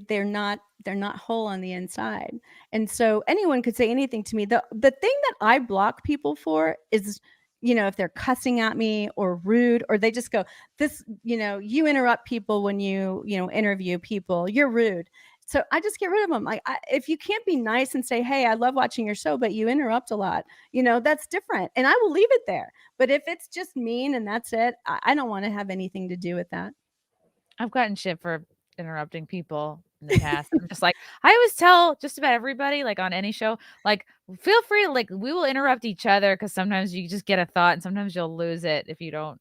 they're not whole on the inside. And so anyone could say anything to me. The thing that I block people for is, if they're cussing at me or rude, or they just go, this, you interrupt people when you interview people, you're rude. So I just get rid of them. Like, if you can't be nice and say, hey, I love watching your show, but you interrupt a lot, that's different. And I will leave it there. But if it's just mean and that's it, I don't want to have anything to do with that. I've gotten shit for interrupting people in the past. I'm just like, I always tell just about everybody, like on any show, like, feel free to, like, we will interrupt each other because sometimes you just get a thought and sometimes you'll lose it if you don't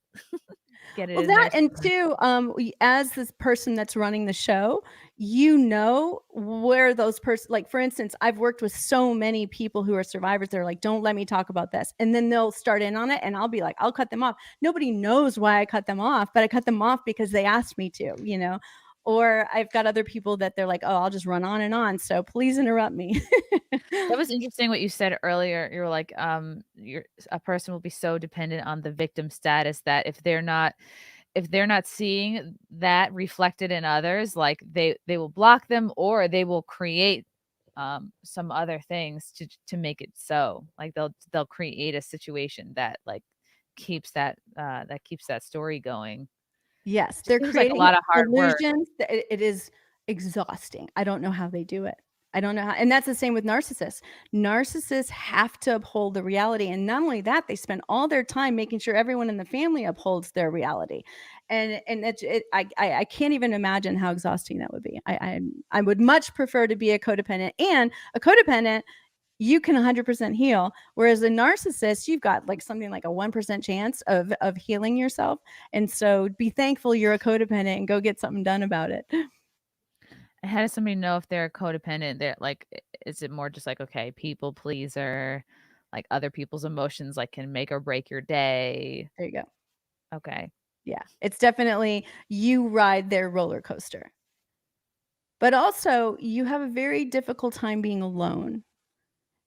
get it Well, in there. that and too, as this person that's running the show, where those like, for instance, I've worked with so many people who are survivors. They're like, don't let me talk about this. And then they'll start in on it and I'll be like, I'll cut them off. Nobody knows why I cut them off, but I cut them off because they asked me to. Or I've got other people that they're like, oh, I'll just run on and on. So please interrupt me. That was interesting what you said earlier. You were like, a person will be so dependent on the victim status that if they're not seeing that reflected in others, like they will block them or they will create some other things to make it so. Like they'll create a situation that like keeps that story going. Yes, It they're seems like a creating lot of hard work. illusions. It is exhausting. I don't know how they do it. I don't know how, and that's the same with narcissists. Narcissists have to uphold the reality, and not only that, they spend all their time making sure everyone in the family upholds their reality, and I can't even imagine how exhausting that would be. I would much prefer to be a codependent, and a codependent you can 100% heal. Whereas a narcissist, you've got like something like a 1% chance of healing yourself. And so be thankful you're a codependent and go get something done about it. How does somebody know if they're a codependent? They're like, is it more just like, okay, people pleaser, like other people's emotions, like can make or break your day? There you go. Okay. Yeah. It's definitely you ride their roller coaster. But also you have a very difficult time being alone.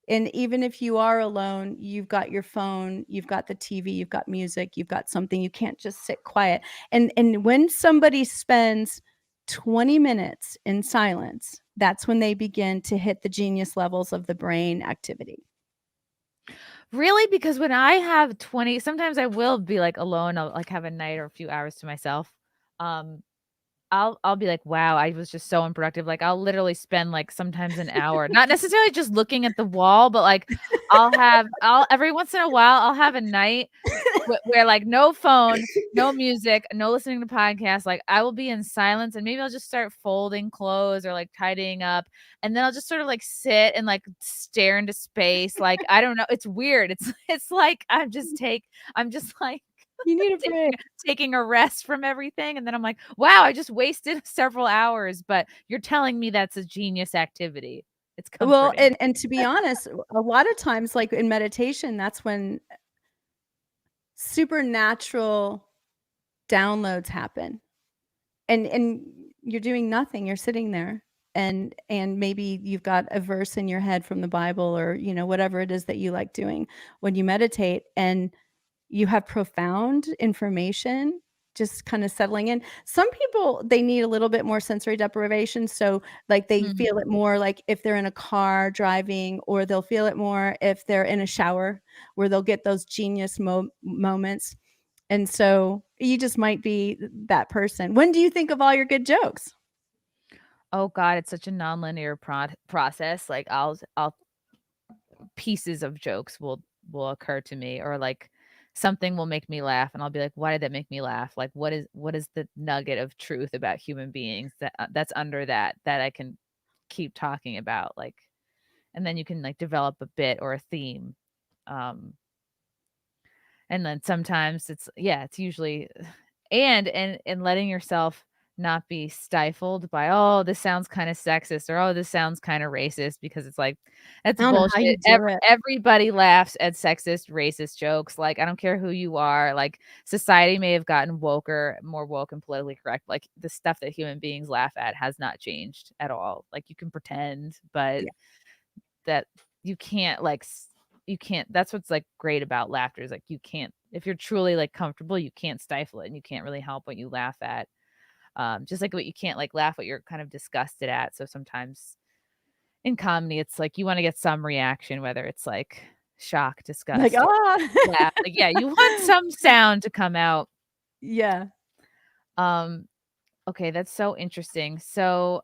And even if you are alone, you've got your phone, you've got the TV, you've got music, you've got something. You can't just sit quiet. And when somebody spends 20 minutes in silence, that's when they begin to hit the genius levels of the brain activity. Really? Because when I have 20, sometimes I will be like alone. I'll like have a night or a few hours to myself. Um, I'll be like, wow, I was just so unproductive. Like I'll literally spend like sometimes an hour, not necessarily just looking at the wall, but like I'll every once in a while I'll have a night where like no phone, no music, no listening to podcasts. Like I will be in silence and maybe I'll just start folding clothes or like tidying up. And then I'll just sort of like sit and like stare into space. Like I don't know. It's weird. It's like I'm just like You need a break. taking a rest from everything. And then I'm like, wow, I just wasted several hours. But you're telling me that's a genius activity. It's Well, comforting. and to be honest, a lot of times, like in meditation, that's when supernatural downloads happen. And you're doing nothing. You're sitting there and maybe you've got a verse in your head from the Bible or, whatever it is that you like doing when you meditate, and you have profound information just kind of settling in. Some people, they need a little bit more sensory deprivation, so, like, they Mm. feel it more, like, if they're in a car driving, or they'll feel it more if they're in a shower, where they'll get those genius moments, and so you just might be that person. When do you think of all your good jokes? Oh God, it's such a nonlinear process. Like I'll pieces of jokes will occur to me, or like something will make me laugh and I'll be like, why did that make me laugh? Like what is the nugget of truth about human beings that's under that I can keep talking about, like, and then you can like develop a bit or a theme. Um and then sometimes it's usually and letting yourself not be stifled by, oh, this sounds kind of sexist, or oh, this sounds kind of racist, because it's like that's I don't know how you bullshit. do it. Everybody laughs at sexist, racist jokes. Like I don't care who you are. Like society may have gotten more woke and politically correct. Like the stuff that human beings laugh at has not changed at all. Like you can pretend, but Yeah. that you can't you can't. That's what's like great about laughter, is like you can't, if you're truly like comfortable, you can't stifle it and you can't really help what you laugh at. Just like what you can't like laugh what you're kind of disgusted at. So sometimes in comedy, it's like you want to get some reaction, whether it's like shock, Like, disgust, or "Ah!" laugh. Like, yeah, you want some sound to come out. Yeah. Um, okay, that's so interesting. So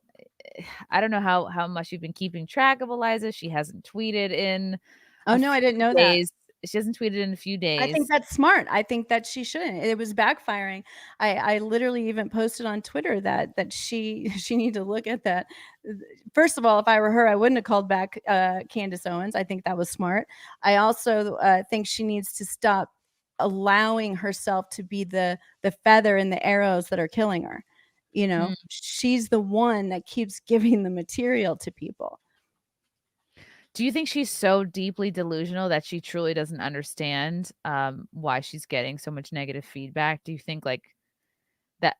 I don't know how much you've been keeping track of Eliza. She hasn't tweeted in Oh, a no, I few didn't know that. days. She hasn't tweeted in a few I think days. that's smart. I think that she shouldn't. It was backfiring. I literally even posted on Twitter that she she need to look at that. First of all, if I were her, I wouldn't have called back Candace Owens. I think that was smart. I also think she needs to stop allowing herself to be the feather in the arrows that are killing her. Mm. She's the one that keeps giving the material to people. Do you think she's so deeply delusional that she truly doesn't understand why she's getting so much negative feedback? Do you think like that,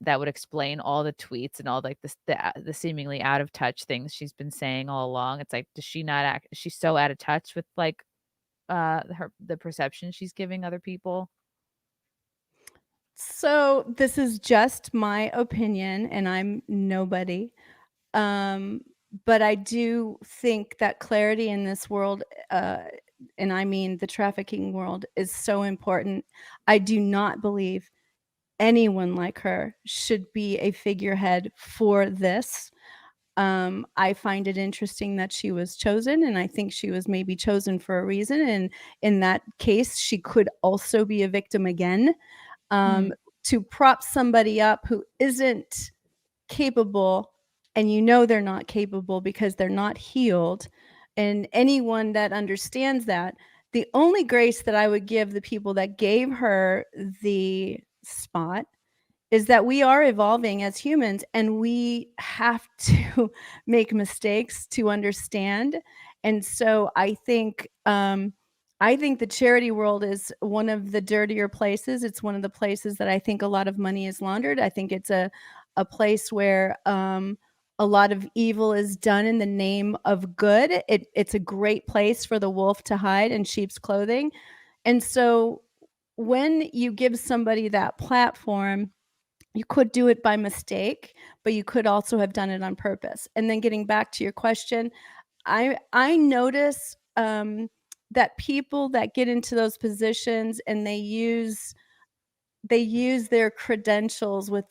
that would explain all the tweets and all like the seemingly out of touch things she's been saying all along? It's like, does she not act? Is she so out of touch with like the perception she's giving other people? So this is just my opinion, and I'm nobody. Um, but I do think that clarity in this world, and I mean the trafficking world, is so important. I do not believe anyone like her should be a figurehead for this. I find it interesting that she was chosen, and I think she was maybe chosen for a reason. And in that case, she could also be a victim again. Mm, Um, to prop somebody up who isn't capable, and they're not capable because they're not healed, and anyone that understands that, the only grace that I would give the people that gave her the spot is that we are evolving as humans, and we have to make mistakes to understand. And so I think the charity world is one of the dirtier places. It's one of the places that I think a lot of money is laundered. I think it's a place where a lot of evil is done in the name of good. It's a great place for the wolf to hide in sheep's clothing. And so when you give somebody that platform, you could do it by mistake, but you could also have done it on purpose. And then getting back to your question, I notice that people that get into those positions and they use their credentials with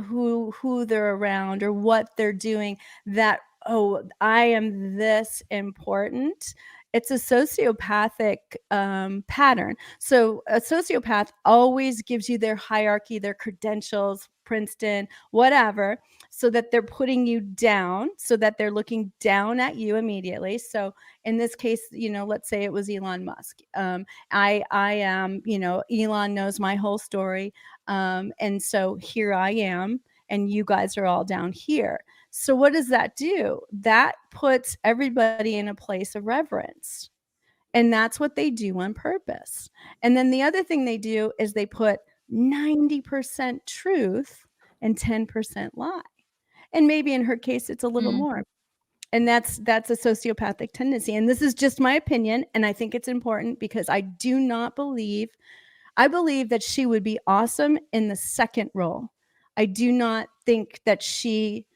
who they're around or what they're doing, that, oh, I am this important. It's a sociopathic pattern. So a sociopath always gives you their hierarchy, their credentials, Princeton, whatever, so that they're putting you down, so that they're looking down at you immediately. So in this case, let's say it was Elon Musk. I am, Elon knows my whole story. And so here I am, and you guys are all down here. So what does that do? That puts everybody in a place of reverence. And that's what they do on purpose. And then the other thing they do is they put 90% truth and 10% lie. And maybe in her case, it's a little more. And that's a sociopathic tendency. And this is just my opinion. And I think it's important because I believe that she would be awesome in the second role. I do not think that she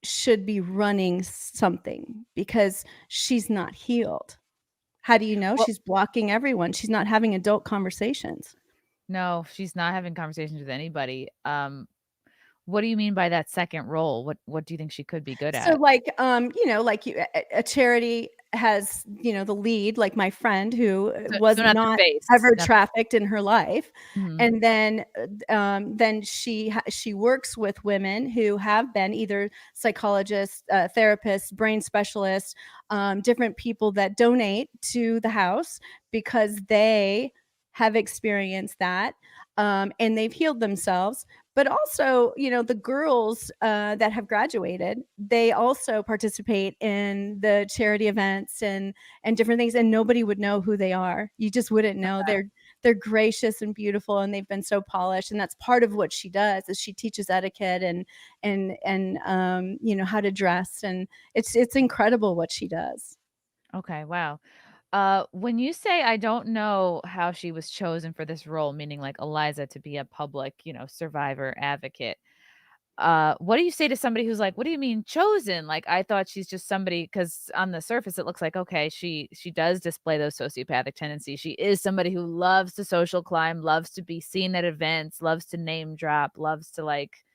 should be running something because she's not healed. How do you know? Well, she's blocking everyone. She's not having adult conversations. no, she's not having conversations with anybody. What do you mean by that second role? What do you think she could be good So at? like, a charity has, the lead, like my friend who was So not the not face. ever Not trafficked in her life. Mhm. And then she works with women who have been either psychologists, therapists, brain specialists, different people that donate to the house because they have experienced that, and they've healed themselves. But also, the girls that have graduated, they also participate in the charity events and different things, and nobody would know who they are. You just wouldn't know. They're gracious and beautiful, and they've been so polished. And that's part of what she does is she teaches etiquette and how to dress, and it's incredible what she does. Okay, wow. When you say I don't know how she was chosen for this role, meaning like Eliza to be a public, survivor advocate, what do you say to somebody who's like, "What do you mean chosen?" Like, I thought she's just somebody because on the surface it looks like, okay, she does display those sociopathic tendencies. She is somebody who loves to social climb, loves to be seen at events, loves to name drop, loves to like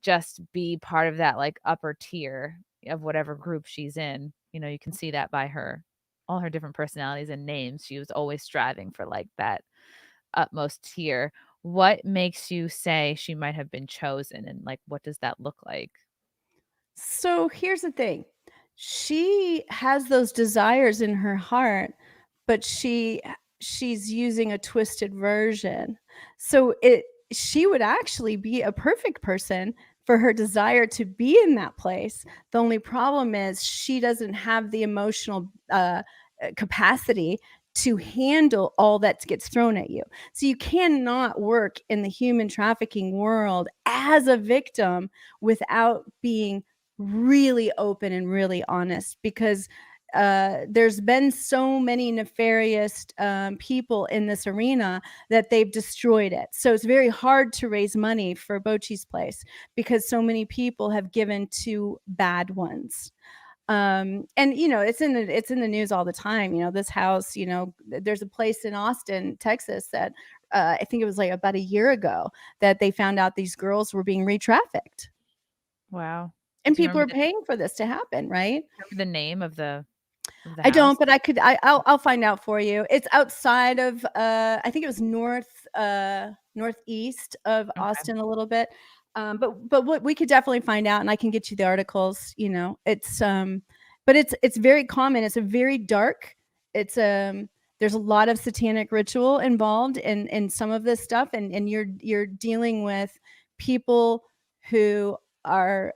just be part of that like upper tier of whatever group she's in. You can see that by all her different personalities and names. She was always striving for like that utmost tier. What makes you say she might have been chosen, and like what does that look like? So here's the thing. She has those desires in her heart, but she's using a twisted version. So she would actually be a perfect person for her desire to be in that place. The only problem is she doesn't have the emotional capacity to handle all that gets thrown at you. So you cannot work in the human trafficking world as a victim without being really open and really honest, because there's been so many nefarious people in this arena that they've destroyed it. So it's very hard to raise money for Bochy's place because so many people have given to bad ones. And it's in the news all the time. This house, there's a place in Austin, Texas that I think it was like about a year ago that they found out these girls were being re-trafficked. Wow. And Do you people are remember paying for this to happen, right? the name of the I house? don't, but I'll find out for you. It's outside of I think it was northeast of Okay. Austin a little bit. But what we could definitely find out, and I can get you the articles. It's but it's very common. It's a very dark. It's there's a lot of satanic ritual involved in some of this stuff, and you're dealing with people who are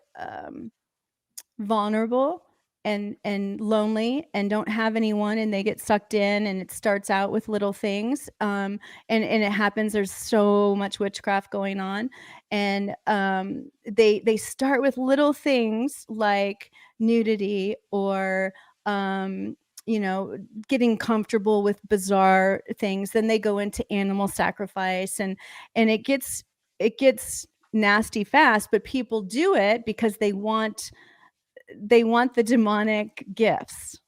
vulnerable, and lonely and don't have anyone, and they get sucked in, and it starts out with little things, and it happens. There's so much witchcraft going on, and they start with little things like nudity or you know, getting comfortable with bizarre things. Then they go into animal sacrifice, and it gets nasty fast, but people do it because they want the demonic gifts.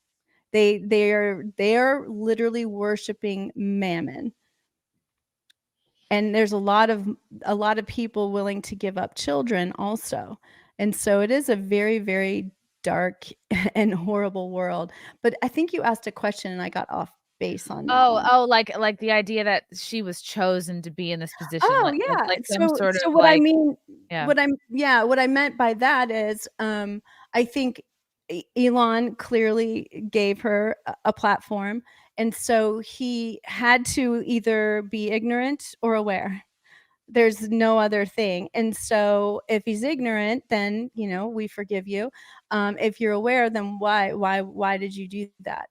They are literally worshiping mammon. And there's a lot of people willing to give up children also. And so it is a very, very dark and horrible world. But I think you asked a question and I got off base on that one. Like the idea that she was chosen to be in this position, Oh, like yeah. like some sort So of what I like mean yeah. what I meant by that is, I think Elon clearly gave her a platform, and so he had to either be ignorant or aware. There's no other thing. And so if he's ignorant, then, you know, we forgive you. If you're aware, then why did you do that?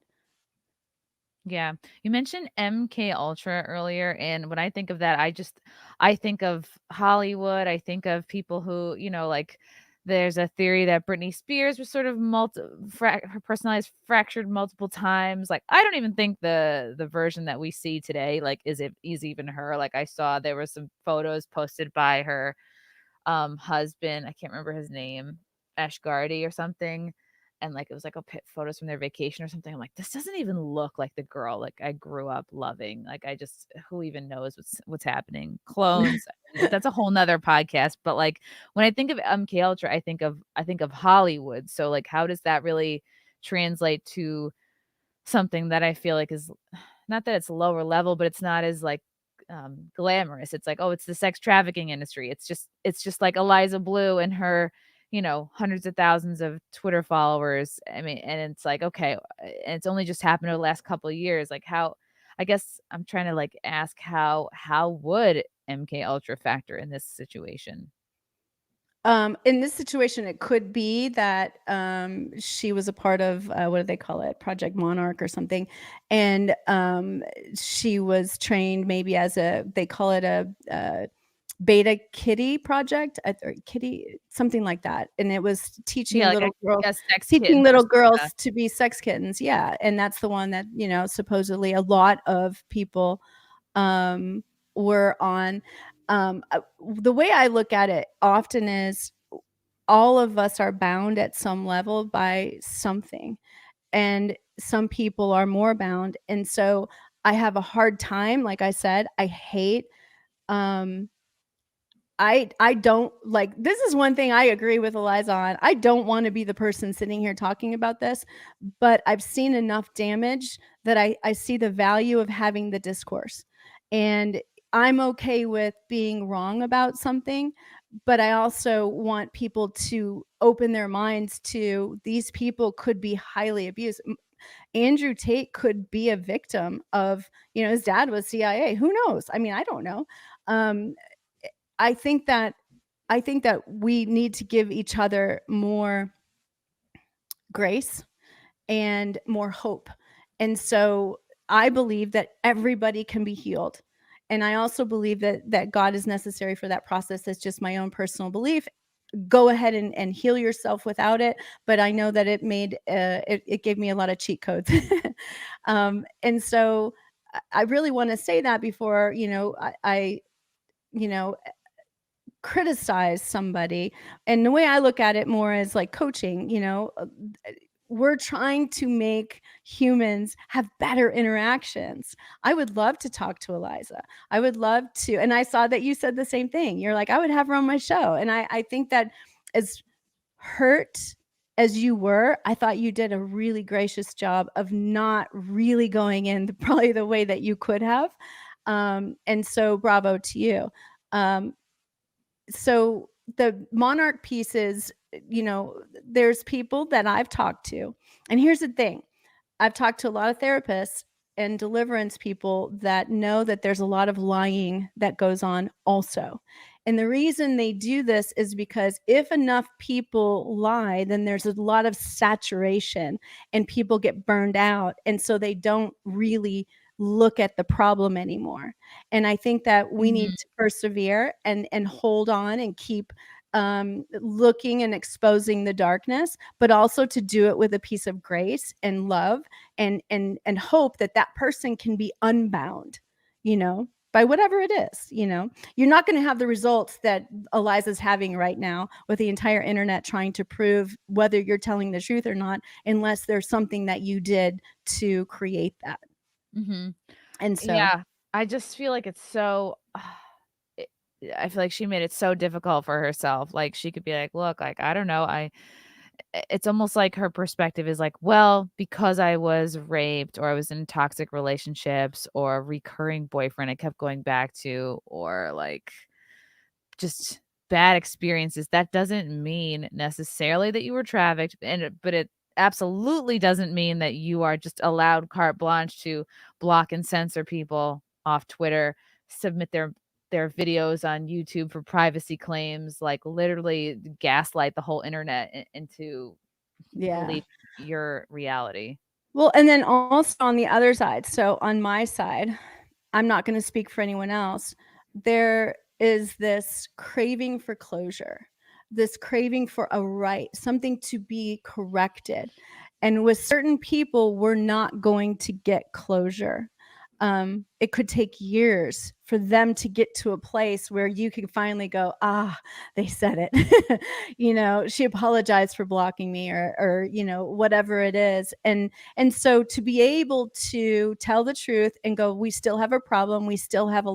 Yeah. You mentioned MK Ultra earlier, and when I think of that, I think of Hollywood. I think of people who, like there's a theory that Britney Spears was sort of her personality is fractured multiple times. Like I don't even think the version that we see today is even her. Like I saw there were some photos posted by her husband, I can't remember his name, Ashgardy or something. And like it was like a pit photos from their vacation or something. I'm like, this doesn't even look like the girl like I grew up loving. Like I just who even knows what's happening? Clones. That's a whole nother podcast. But like when I think of MK Ultra, I think of Hollywood. So like how does that really translate to something that I feel like is not that it's lower level, but it's not as like glamorous. It's like, oh, it's the sex trafficking industry. It's just like Eliza Bleu and her, hundreds of thousands of Twitter followers. I mean, and it's like, okay, and it's only just happened over the last couple of years. Like how I guess I'm trying to like ask how would MK Ultra factor in this situation? In this situation, it could be that she was a part of what do they call it, Project Monarch or something, and she was trained maybe as they call it a beta kitty project, or kitty something like that, and it was Yeah, like a sex kitten teaching or little something. girls to be sex kittens. Yeah, and that's the one that supposedly a lot of people um, were on. The way I look at it often is all of us are bound at some level by something, and some people are more bound. And so I have a hard time. Like I said, I hate. Um, I don't like, this is one thing I agree with Eliza on. I don't want to be the person sitting here talking about this, but I've seen enough damage that I see the value of having the discourse. And I'm okay with being wrong about something, but I also want people to open their minds to these people could be highly abused. Andrew Tate could be a victim of, his dad was CIA. Who knows? I mean, I don't know. Um, I think that we need to give each other more grace and more hope. And so I believe that everybody can be healed. And I also believe that God is necessary for that process. That's just my own personal belief. Go ahead and heal yourself without it. But I know that it gave me a lot of cheat codes. And so I really want to say that before, I criticize somebody. And the way I look at it more as like coaching, we're trying to make humans have better interactions. I would love to talk to Eliza. I would love to. And I saw that you said the same thing. You're like, I would have her on my show. And I think that as hurt as you were, I thought you did a really gracious job of not really going in probably the way that you could have. And so bravo to you. So the monarch pieces, there's people that I've talked to. And here's the thing. I've talked to a lot of therapists and deliverance people that know that there's a lot of lying that goes on also. And the reason they do this is because if enough people lie, then there's a lot of saturation and people get burned out. And so they don't really look at the problem anymore. And I think that we need to persevere and hold on and keep looking and exposing the darkness, but also to do it with a piece of grace and love and hope that that person can be unbound, you know, by whatever it is. You know, you're not going to have the results that Eliza's having right now with the entire internet trying to prove whether you're telling the truth or not, unless there's something that you did to create that. Mm-hmm. And so, Yeah, I just feel like it's so. I feel like she made it so difficult for herself. Like she could be like, "Look, like I don't know, it's almost like her perspective is like, well, because I was raped or I was in toxic relationships or a recurring boyfriend I kept going back to or like just bad experiences, that doesn't mean necessarily that you were trafficked, but it absolutely doesn't mean that you are just allowed carte blanche to block and censor people off Twitter, submit their videos on YouTube for privacy claims, like literally gaslight the whole internet into yeah. believe your reality." Well, and then also on the other side, so on my side, I'm not going to speak for anyone else. There is this craving for closure, this craving for a right, something to be corrected. And with certain people, we're not going to get closure. It could take years for them to get to a place where you can finally go, they said it. You know, she apologized for blocking me or, you know, whatever it is. And so to be able to tell the truth and go, we still have a problem. We still have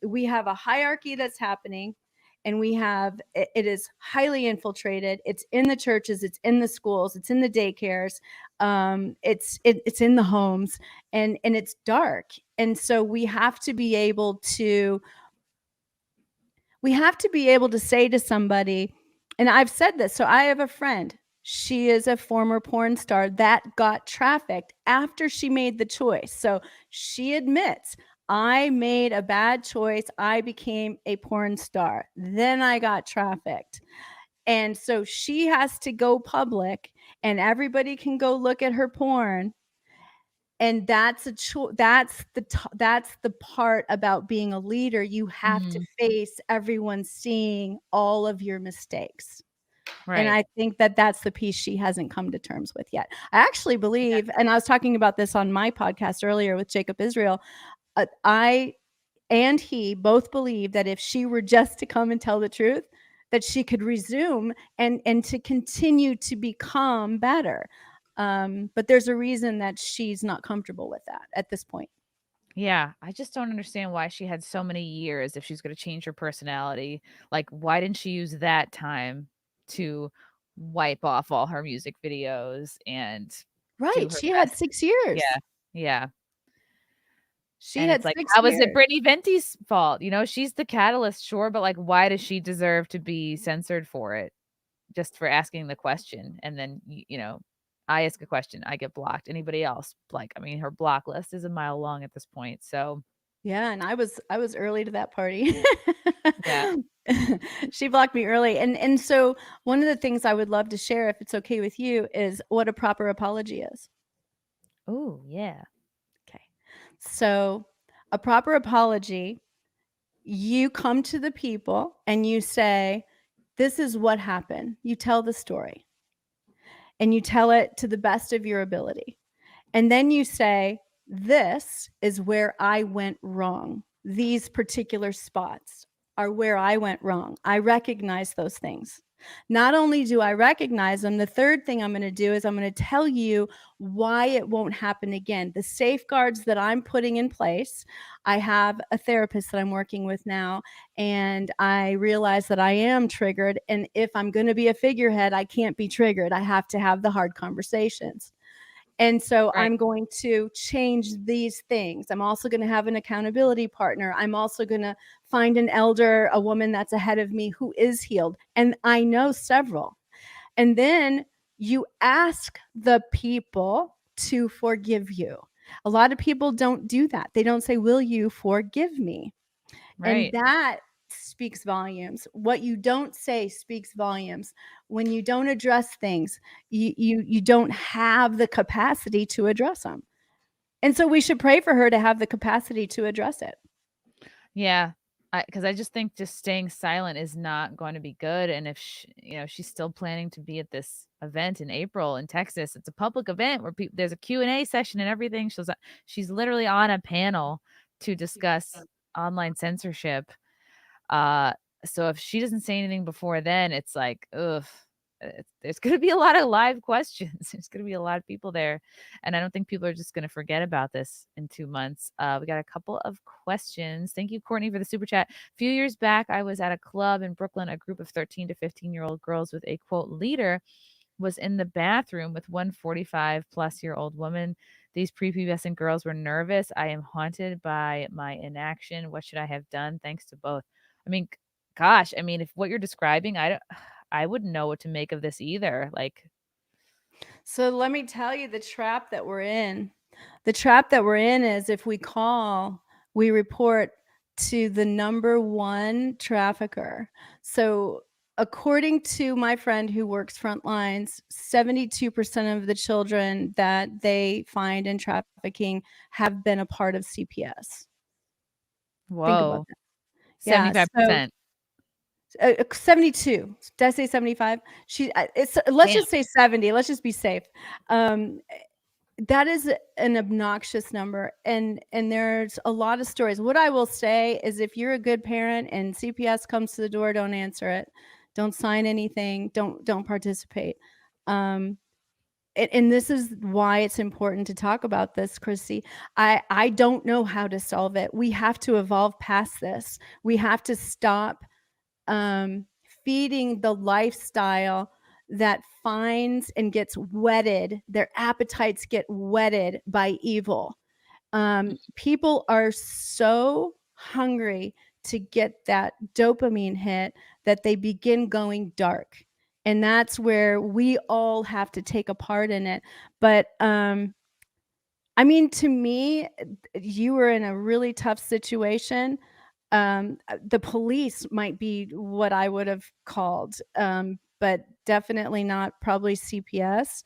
we have a hierarchy that's happening. And it is highly infiltrated. It's in the churches, it's in the schools, it's in the daycares, it's in the homes, and it's dark. And so we have to be able to say to somebody, and I've said this. So I have a friend. She is a former porn star that got trafficked after she made the choice. So she admits, I made a bad choice. I became a porn star. Then I got trafficked. And so she has to go public and everybody can go look at her porn. And that's that's the part about being a leader. You have to face everyone seeing all of your mistakes. And Right. I think that that's the piece she hasn't come to terms with yet. I actually believe, and I was talking about this on my podcast earlier with Jacob Israel, I and he both believe that if she were just to come and tell the truth, that she could resume and to continue to become better. But there's a reason that she's not comfortable with that at this point. Yeah, I just don't understand why she had so many years if she's gonna change her personality. Like, why didn't she use that time to wipe off all her music videos and do Right. her She had best? 6 years. Yeah, yeah, She and had it's like, 6 how is it years. Brittany Venti's fault? You know, she's the catalyst, sure, but, like, why does she deserve to be censored for it? Just for asking the question, and then, you know, I ask a question, I get blocked. Anybody else, like, I mean, her block list is a mile long at this point, so Yeah, and I was early to that party. yeah. She blocked me early. And so one of the things I would love to share, if it's okay with you, is what a proper apology is. Oh, yeah. Okay. So a proper apology, you come to the people and you say, this is what happened. You tell the story and you tell it to the best of your ability. And then you say, this is where I went wrong. These particular spots are where I went wrong. I recognize those things. Not only do I recognize them, the third thing I'm going to do is I'm going to tell you why it won't happen again. The safeguards that I'm putting in place. I have a therapist that I'm working with now, and I realize that I am triggered. And if I'm going to be a figurehead, I can't be triggered. I have to have the hard conversations. And so Right. I'm going to change these things. I'm also going to have an accountability partner. I'm also going to find an elder, a woman that's ahead of me who is healed. And I know several. And then you ask the people to forgive you. A lot of people don't do that. They don't say, will you forgive me? And Right. that speaks volumes. What you don't say speaks volumes. When you don't address things, you don't have the capacity to address them. And so we should pray for her to have the capacity to address it. Yeah. Because I just think just staying silent is not going to be good. And if she's still planning to be at this event in April in Texas, it's a public event where there's a Q&A session and everything. She's literally on a panel to discuss online censorship. So if she doesn't say anything before then, it's like, ugh. There's going to be a lot of live questions. There's going to be a lot of people there. And I don't think people are just going to forget about this in 2 months. We got a couple of questions. Thank you, Courtney, for the super chat. A few years back, I was at a club in Brooklyn. A group of 13 to 15-year-old girls with a, quote, leader was in the bathroom with one 45-plus-year-old woman. These prepubescent girls were nervous. I am haunted by my inaction. What should I have done? Thanks to both. I mean, gosh, if what you're describing, I wouldn't know what to make of this either. So let me tell you the trap that we're in. The trap that we're in is if we call, we report to the number one trafficker. So according to my friend who works front lines, 72% of the children that they find in trafficking have been a part of CPS. Whoa. Think about that. 75%. 72. Did I say 75? Let's just say 70. Let's just be safe. That is an obnoxious number, and there's a lot of stories. What I will say is, if you're a good parent and CPS comes to the door, don't answer it, don't sign anything, don't participate. And this is why it's important to talk about this, Chrissy. I don't know how to solve it. We have to evolve past this. We have to stop feeding the lifestyle that finds and gets whetted. Their appetites get whetted by evil. People are so hungry to get that dopamine hit that they begin going dark. And that's where we all have to take a part in it. But to me, you were in a really tough situation. The police might be what I would have called, but definitely not probably CPS.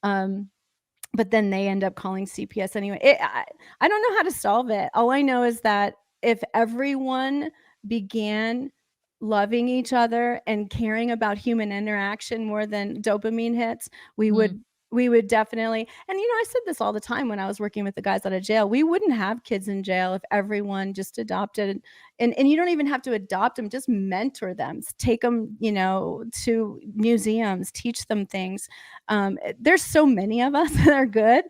But then they end up calling CPS anyway. I don't know how to solve it. All I know is that if everyone began loving each other and caring about human interaction more than dopamine hits, we would definitely, and I said this all the time when I was working with the guys out of jail, we wouldn't have kids in jail if everyone just adopted, and you don't even have to adopt them, just mentor them, take them, to museums, teach them things. There's so many of us that are good.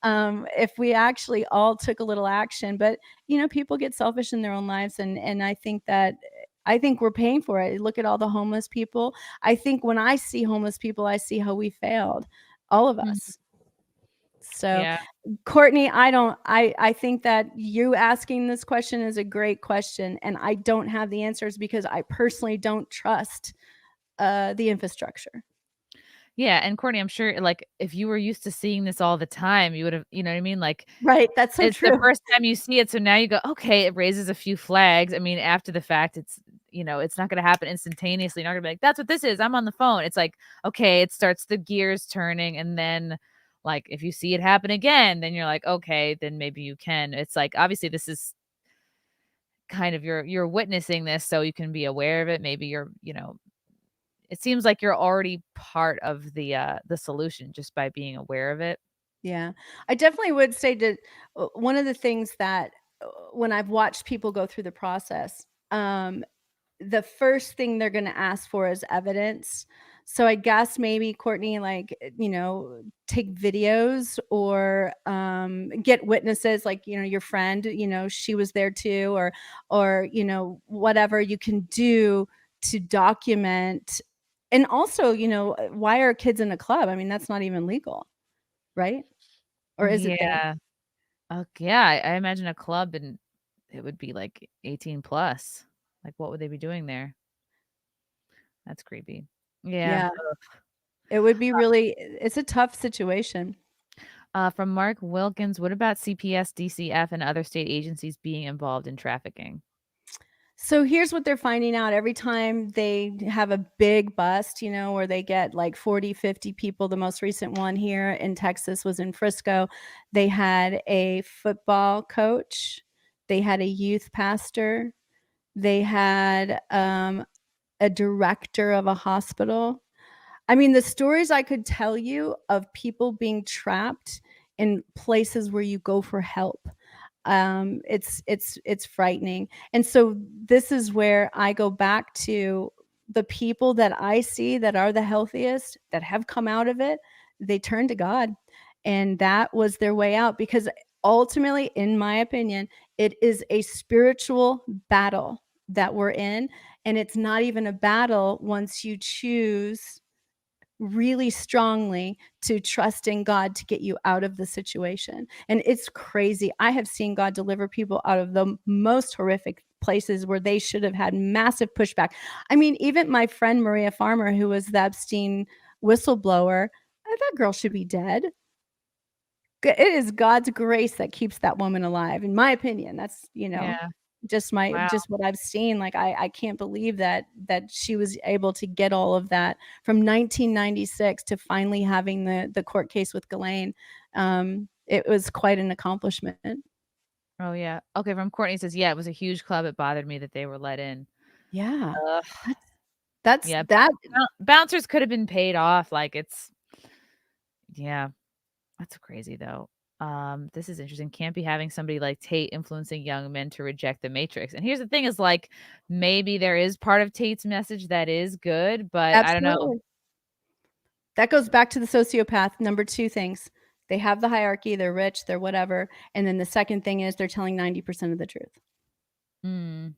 If we actually all took a little action, but people get selfish in their own lives, and I think we're paying for it. Look at all the homeless people. I think when I see homeless people, I see how we failed. All of us. So yeah. Courtney, I think that you asking this question is a great question, and I don't have the answers because I personally don't trust the infrastructure. Yeah, and Courtney, I'm sure if you were used to seeing this all the time, you would have, you know what I mean? Right, that's so it's true. The first time you see it, so now you go, okay, it raises a few flags. After the fact, it's it's not going to happen instantaneously. You're not going to be like, that's what this is. I'm on the phone. It's like, okay, it starts the gears turning, and then if you see it happen again, then you're like, okay, then maybe you can. It's like, obviously this is kind of you're witnessing this, so you can be aware of it. Maybe you're, it seems like you're already part of the solution just by being aware of it. Yeah, I definitely would say that one of the things that when I've watched people go through the process, the first thing they're going to ask for is evidence. So I guess maybe Courtney, take videos or get witnesses, your friend, she was there too, or whatever you can do to document. And also, why are kids in a club? That's not even legal, right? Or is it there? Yeah, I imagine a club, and it would be 18 plus. What would they be doing there? That's creepy. Yeah. It would be it's a tough situation. From Mark Wilkins, what about CPS, DCF, and other state agencies being involved in trafficking? So here's what they're finding out every time they have a big bust, where they get like 40, 50 people. The most recent one here in Texas was in Frisco. They had a football coach, they had a youth pastor, they had a director of a hospital. I mean, the stories I could tell you of people being trapped in places where you go for help. It's frightening. And so this is where I go back to the people that I see that are the healthiest, that have come out of it. They turn to God, and that was their way out, because ultimately, in my opinion, it is a spiritual battle that we're in. And it's not even a battle once you choose really strongly to trust in God to get you out of the situation. And it's crazy. I have seen God deliver people out of the most horrific places where they should have had massive pushback. I mean, even my friend Maria Farmer, who was the Epstein whistleblower, that girl should be dead. It is God's grace that keeps that woman alive, in my opinion. That's, Yeah. just Wow. just what I've seen. Like, I can't believe that she was able to get all of that from 1996 to finally having the court case with Ghislaine. It was quite an accomplishment. Oh, yeah. Okay, from Courtney says, "Yeah, it was a huge club. It bothered me that they were let in." Yeah. Ugh. That's Yeah, that bouncers could have been paid off, like, yeah, that's crazy, though. This is interesting. Can't be having somebody like Tate influencing young men to reject the Matrix. And here's the thing is, like, maybe there is part of Tate's message that is good, but I don't know. absolutely. That goes back to the sociopath. Number 2 things. They have the hierarchy, they're rich, they're whatever. And then the second thing is they're telling 90% of the truth. Mm.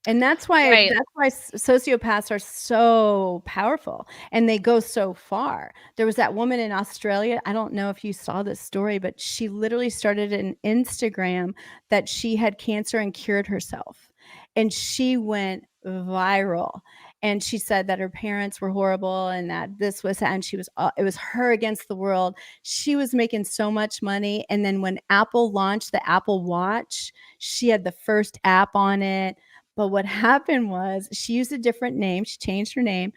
And that's why Right. sociopaths are so powerful, and they go so far. There was that woman in Australia, I don't know if you saw this story, but she literally started an Instagram that she had cancer and cured herself, and she went viral. And she said that her parents were horrible and that this was, and she was, it was her against the world. She was making so much money. And then when Apple launched the Apple Watch, she had the first app on it. But what happened was she used a different name. She changed her name.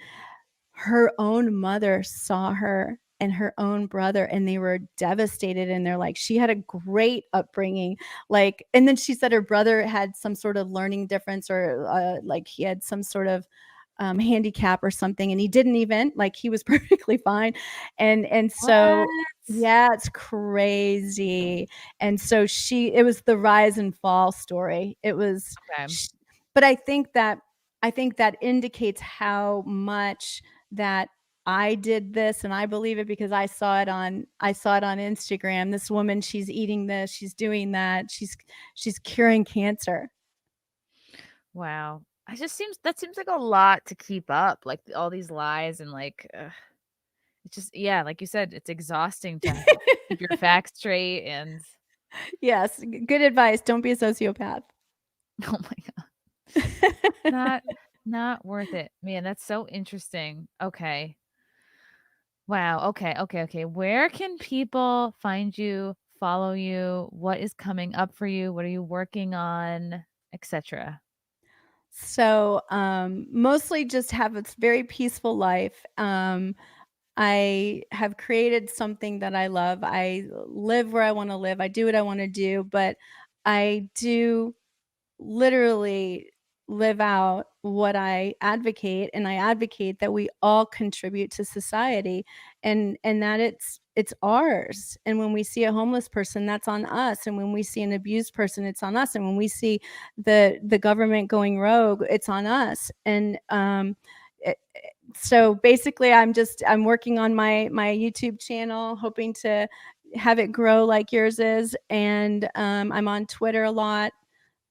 Her own mother saw her and her own brother, and they were devastated. And they're like, she had a great upbringing. Like, and then she said her brother had some sort of learning difference, or like he had some sort of handicap or something. And he didn't even, like, he was perfectly fine. And so, What? yeah, it's crazy. And so it was the rise and fall story. It was, Okay. but I think that indicates how much that I did this, and I believe it because I saw it on Instagram. This woman, she's eating this, she's doing that, she's curing cancer. Wow. That seems like a lot to keep up, like all these lies and like it's just, yeah, like you said, it's exhausting to keep your facts straight and Yes, good advice. Don't be a sociopath. oh my god. Not worth it. Man, that's so interesting. Okay. Wow. Okay. Where can people find you, follow you? What is coming up for you? What are you working on, etc.? So, mostly just have a very peaceful life. I have created something that I love. I live where I want to live. I do what I want to do, but I do literally live out what I advocate, and I advocate that we all contribute to society, and that it's ours. And when we see a homeless person, that's on us. And when we see an abused person, it's on us. And when we see the government going rogue, it's on us. And so basically I'm working on my YouTube channel, hoping to have it grow like yours is. And I'm on Twitter a lot.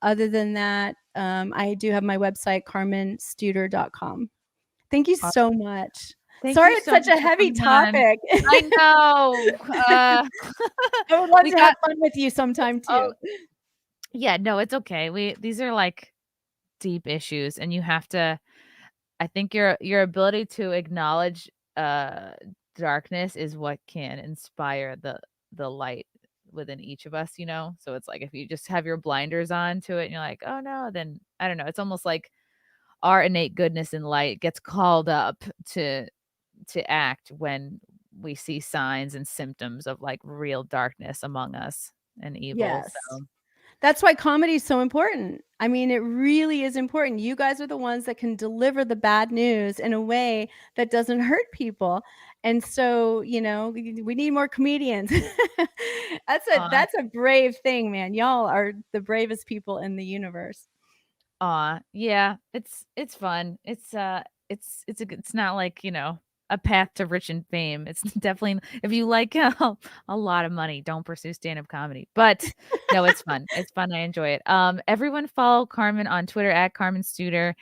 Other than that, I do have my website, carmenstuder.com. Thank you so much. Thank Sorry you it's so such much a for heavy coming on. topic. I know. I would love we to have got fun with you sometime oh, too. yeah, no, it's okay. These are like deep issues and you have to I think your ability to acknowledge darkness is what can inspire the light within each of us, you know? So it's like if you just have your blinders on to it and you're like, "Oh no," then I don't know. It's almost like our innate goodness and light gets called up to act when we see signs and symptoms of like real darkness among us and evil. Yes. So That's why comedy is so important. I mean, it really is important. You guys are the ones that can deliver the bad news in a way that doesn't hurt people. And so, you know, we need more comedians. That's a brave thing, man. Y'all are the bravest people in the universe. yeah, it's fun. It's not like, you know, a path to rich and fame. It's definitely if you like a lot of money, don't pursue stand-up comedy. But no, it's fun. It's fun. I enjoy it. Everyone follow Carmen on Twitter at Carmen Studer,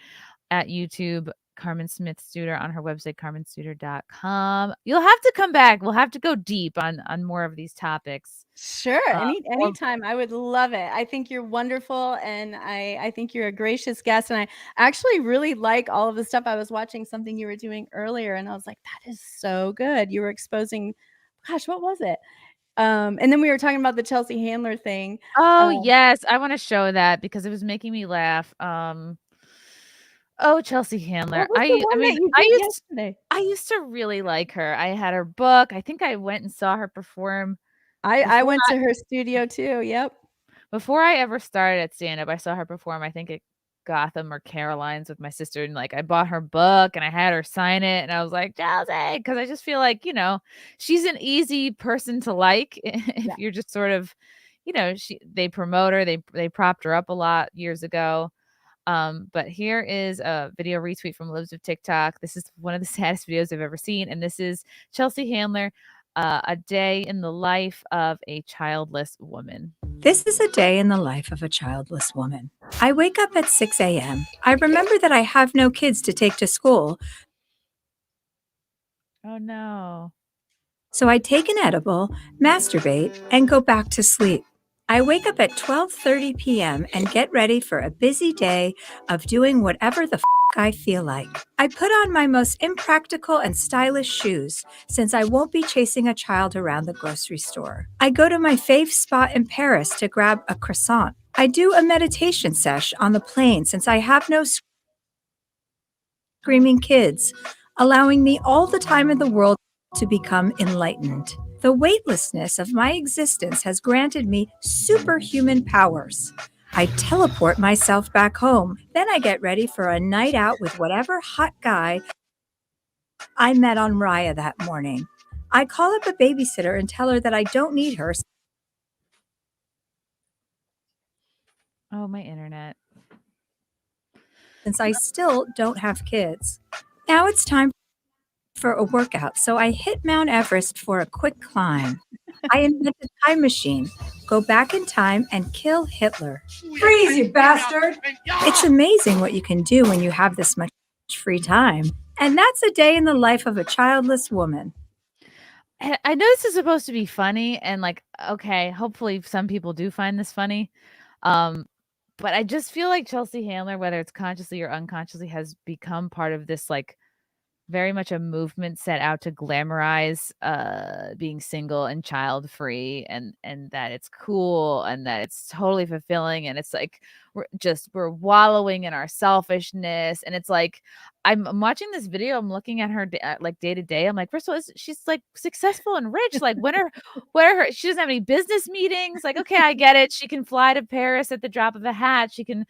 at YouTube Carmen Smith Studer, on her website carmenstuder.com. You'll have to come back. We'll have to go deep on more of these topics. Sure. Or Anytime. I would love it. I think you're wonderful. And I think you're a gracious guest. And I actually really like all of the stuff. I was watching something you were doing earlier and I was like, that is so good. You were exposing, gosh, what was it? And then we were talking about the Chelsea Handler thing. Oh, yes, I wanna show that because it was making me laugh. Oh, Chelsea Handler. What was the one that mean, you did yesterday? I used to really like her. I had her book. I think I went and saw her perform I before went to her studio too. Yep. before I ever started at stand-up. I saw her perform, I think at Gotham or Caroline's with my sister, and, like, I bought her book and I had her sign it, and I was like, "Chelsea," because I just feel like, you know, she's an easy person to like Yeah. if you're just sort of, you know, they promote her, they propped her up a lot years ago. But here is a video retweet from Libs of TikTok. This is one of the saddest videos I've ever seen, and this is Chelsea Handler, a day in the life of a childless woman. This is a day in the life of a childless woman. I wake up at 6 a.m. I remember that I have no kids to take to school, Oh no. so I take an edible, masturbate, and go back to sleep. I wake up at 12:30 p.m. and get ready for a busy day of doing whatever the I feel like. I put on my most impractical and stylish shoes since I won't be chasing a child around the grocery store. I go to my fave spot in Paris to grab a croissant. I do a meditation sesh on the plane since I have no screaming kids, allowing me all the time in the world to become enlightened. The weightlessness of my existence has granted me superhuman powers. I teleport myself back home. Then I get ready for a night out with whatever hot guy I met on Raya that morning. I call up a babysitter and tell her that I don't need her Oh, my internet. since I still don't have kids. Now it's time for a workout, so I hit Mount Everest for a quick climb. I invent a time machine, go back in time, and kill Hitler. Freeze, you bastard! It's amazing what you can do when you have this much free time. And that's a day in the life of a childless woman. I know this is supposed to be funny and like, okay, hopefully some people do find this funny. But I just feel like Chelsea Handler, whether it's consciously or unconsciously, has become part of this like very much a movement set out to glamorize being single and child free, and that it's cool and that it's totally fulfilling, and it's like we're wallowing in our selfishness, and it's like I'm watching this video, I'm looking at her like day to day. I'm like, first of all, she's like successful and rich. Like what are her, she doesn't have any business meetings. Like, okay, I get it. She can fly to Paris at the drop of a hat. She can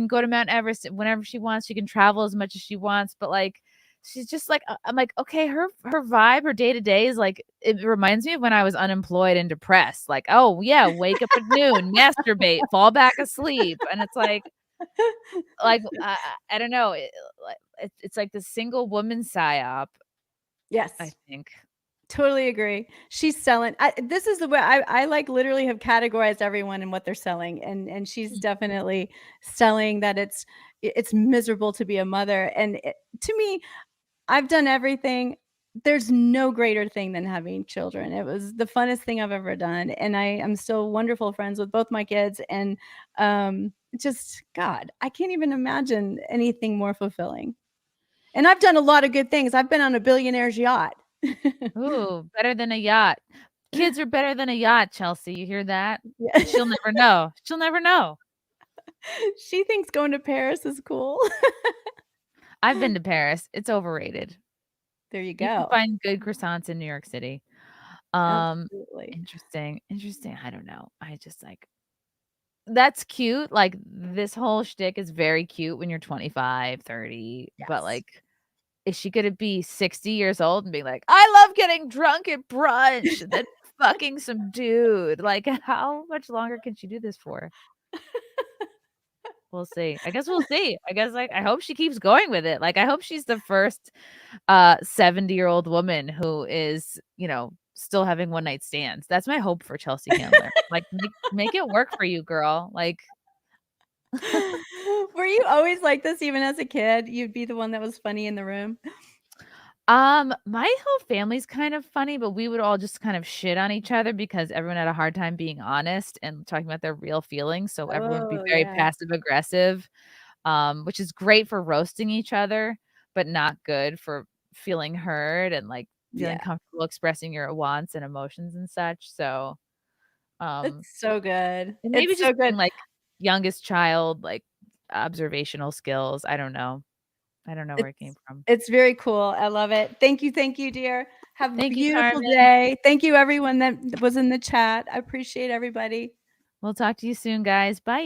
go to Mount Everest whenever she wants. She can travel as much as she wants, but like she's just like, I'm like, okay, her vibe, her day to day is like, it reminds me of when I was unemployed and depressed. Like, oh yeah, wake up at noon, masturbate, fall back asleep, and it's like I don't know, it's like the single woman psyop. Yes. I think. Totally agree. She's selling. This is the way I like literally have categorized everyone and what they're selling, and she's definitely selling that it's miserable to be a mother. And to me, I've done everything. There's no greater thing than having children. It was the funnest thing I've ever done, and I am still wonderful friends with both my kids. And just God, I can't even imagine anything more fulfilling. And I've done a lot of good things. I've been on a billionaire's yacht. Ooh, better than a yacht. Kids are better than a yacht, Chelsea. You hear that? Yeah. She'll never know. She'll never know. She thinks going to Paris is cool. I've been to Paris. It's overrated. There you You can go. find good croissants in New York City. Absolutely. Interesting. I don't know. I just like that's cute. Like this whole shtick is very cute when you're 25, 30. But Yes. like, is she gonna be 60 years old and be like, I love getting drunk at brunch and then fucking some dude? Like, how much longer can she do this for? We'll see. I guess we'll see. I guess like I hope she keeps going with it. Like I hope she's the first 70-year-old woman who is, still having one night stands. That's my hope for Chelsea Handler. Like make it work for you, girl. Like Were you always like this even as a kid? You'd be the one that was funny in the room? my whole family's kind of funny, but we would all just kind of shit on each other because everyone had a hard time being honest and talking about their real feelings. So everyone would be Oh, very yeah. passive aggressive, which is great for roasting each other, but not good for feeling heard and like feeling Yeah. comfortable expressing your wants and emotions and such. So, It's so good. and maybe It's so just good. being like youngest child, like observational skills. I don't know. I don't know where it came from. It's very cool. I love it. Thank you, dear. Have a Thank you, beautiful Carmen. day. Thank you, everyone that was in the chat. I appreciate everybody. We'll talk to you soon, guys. Bye.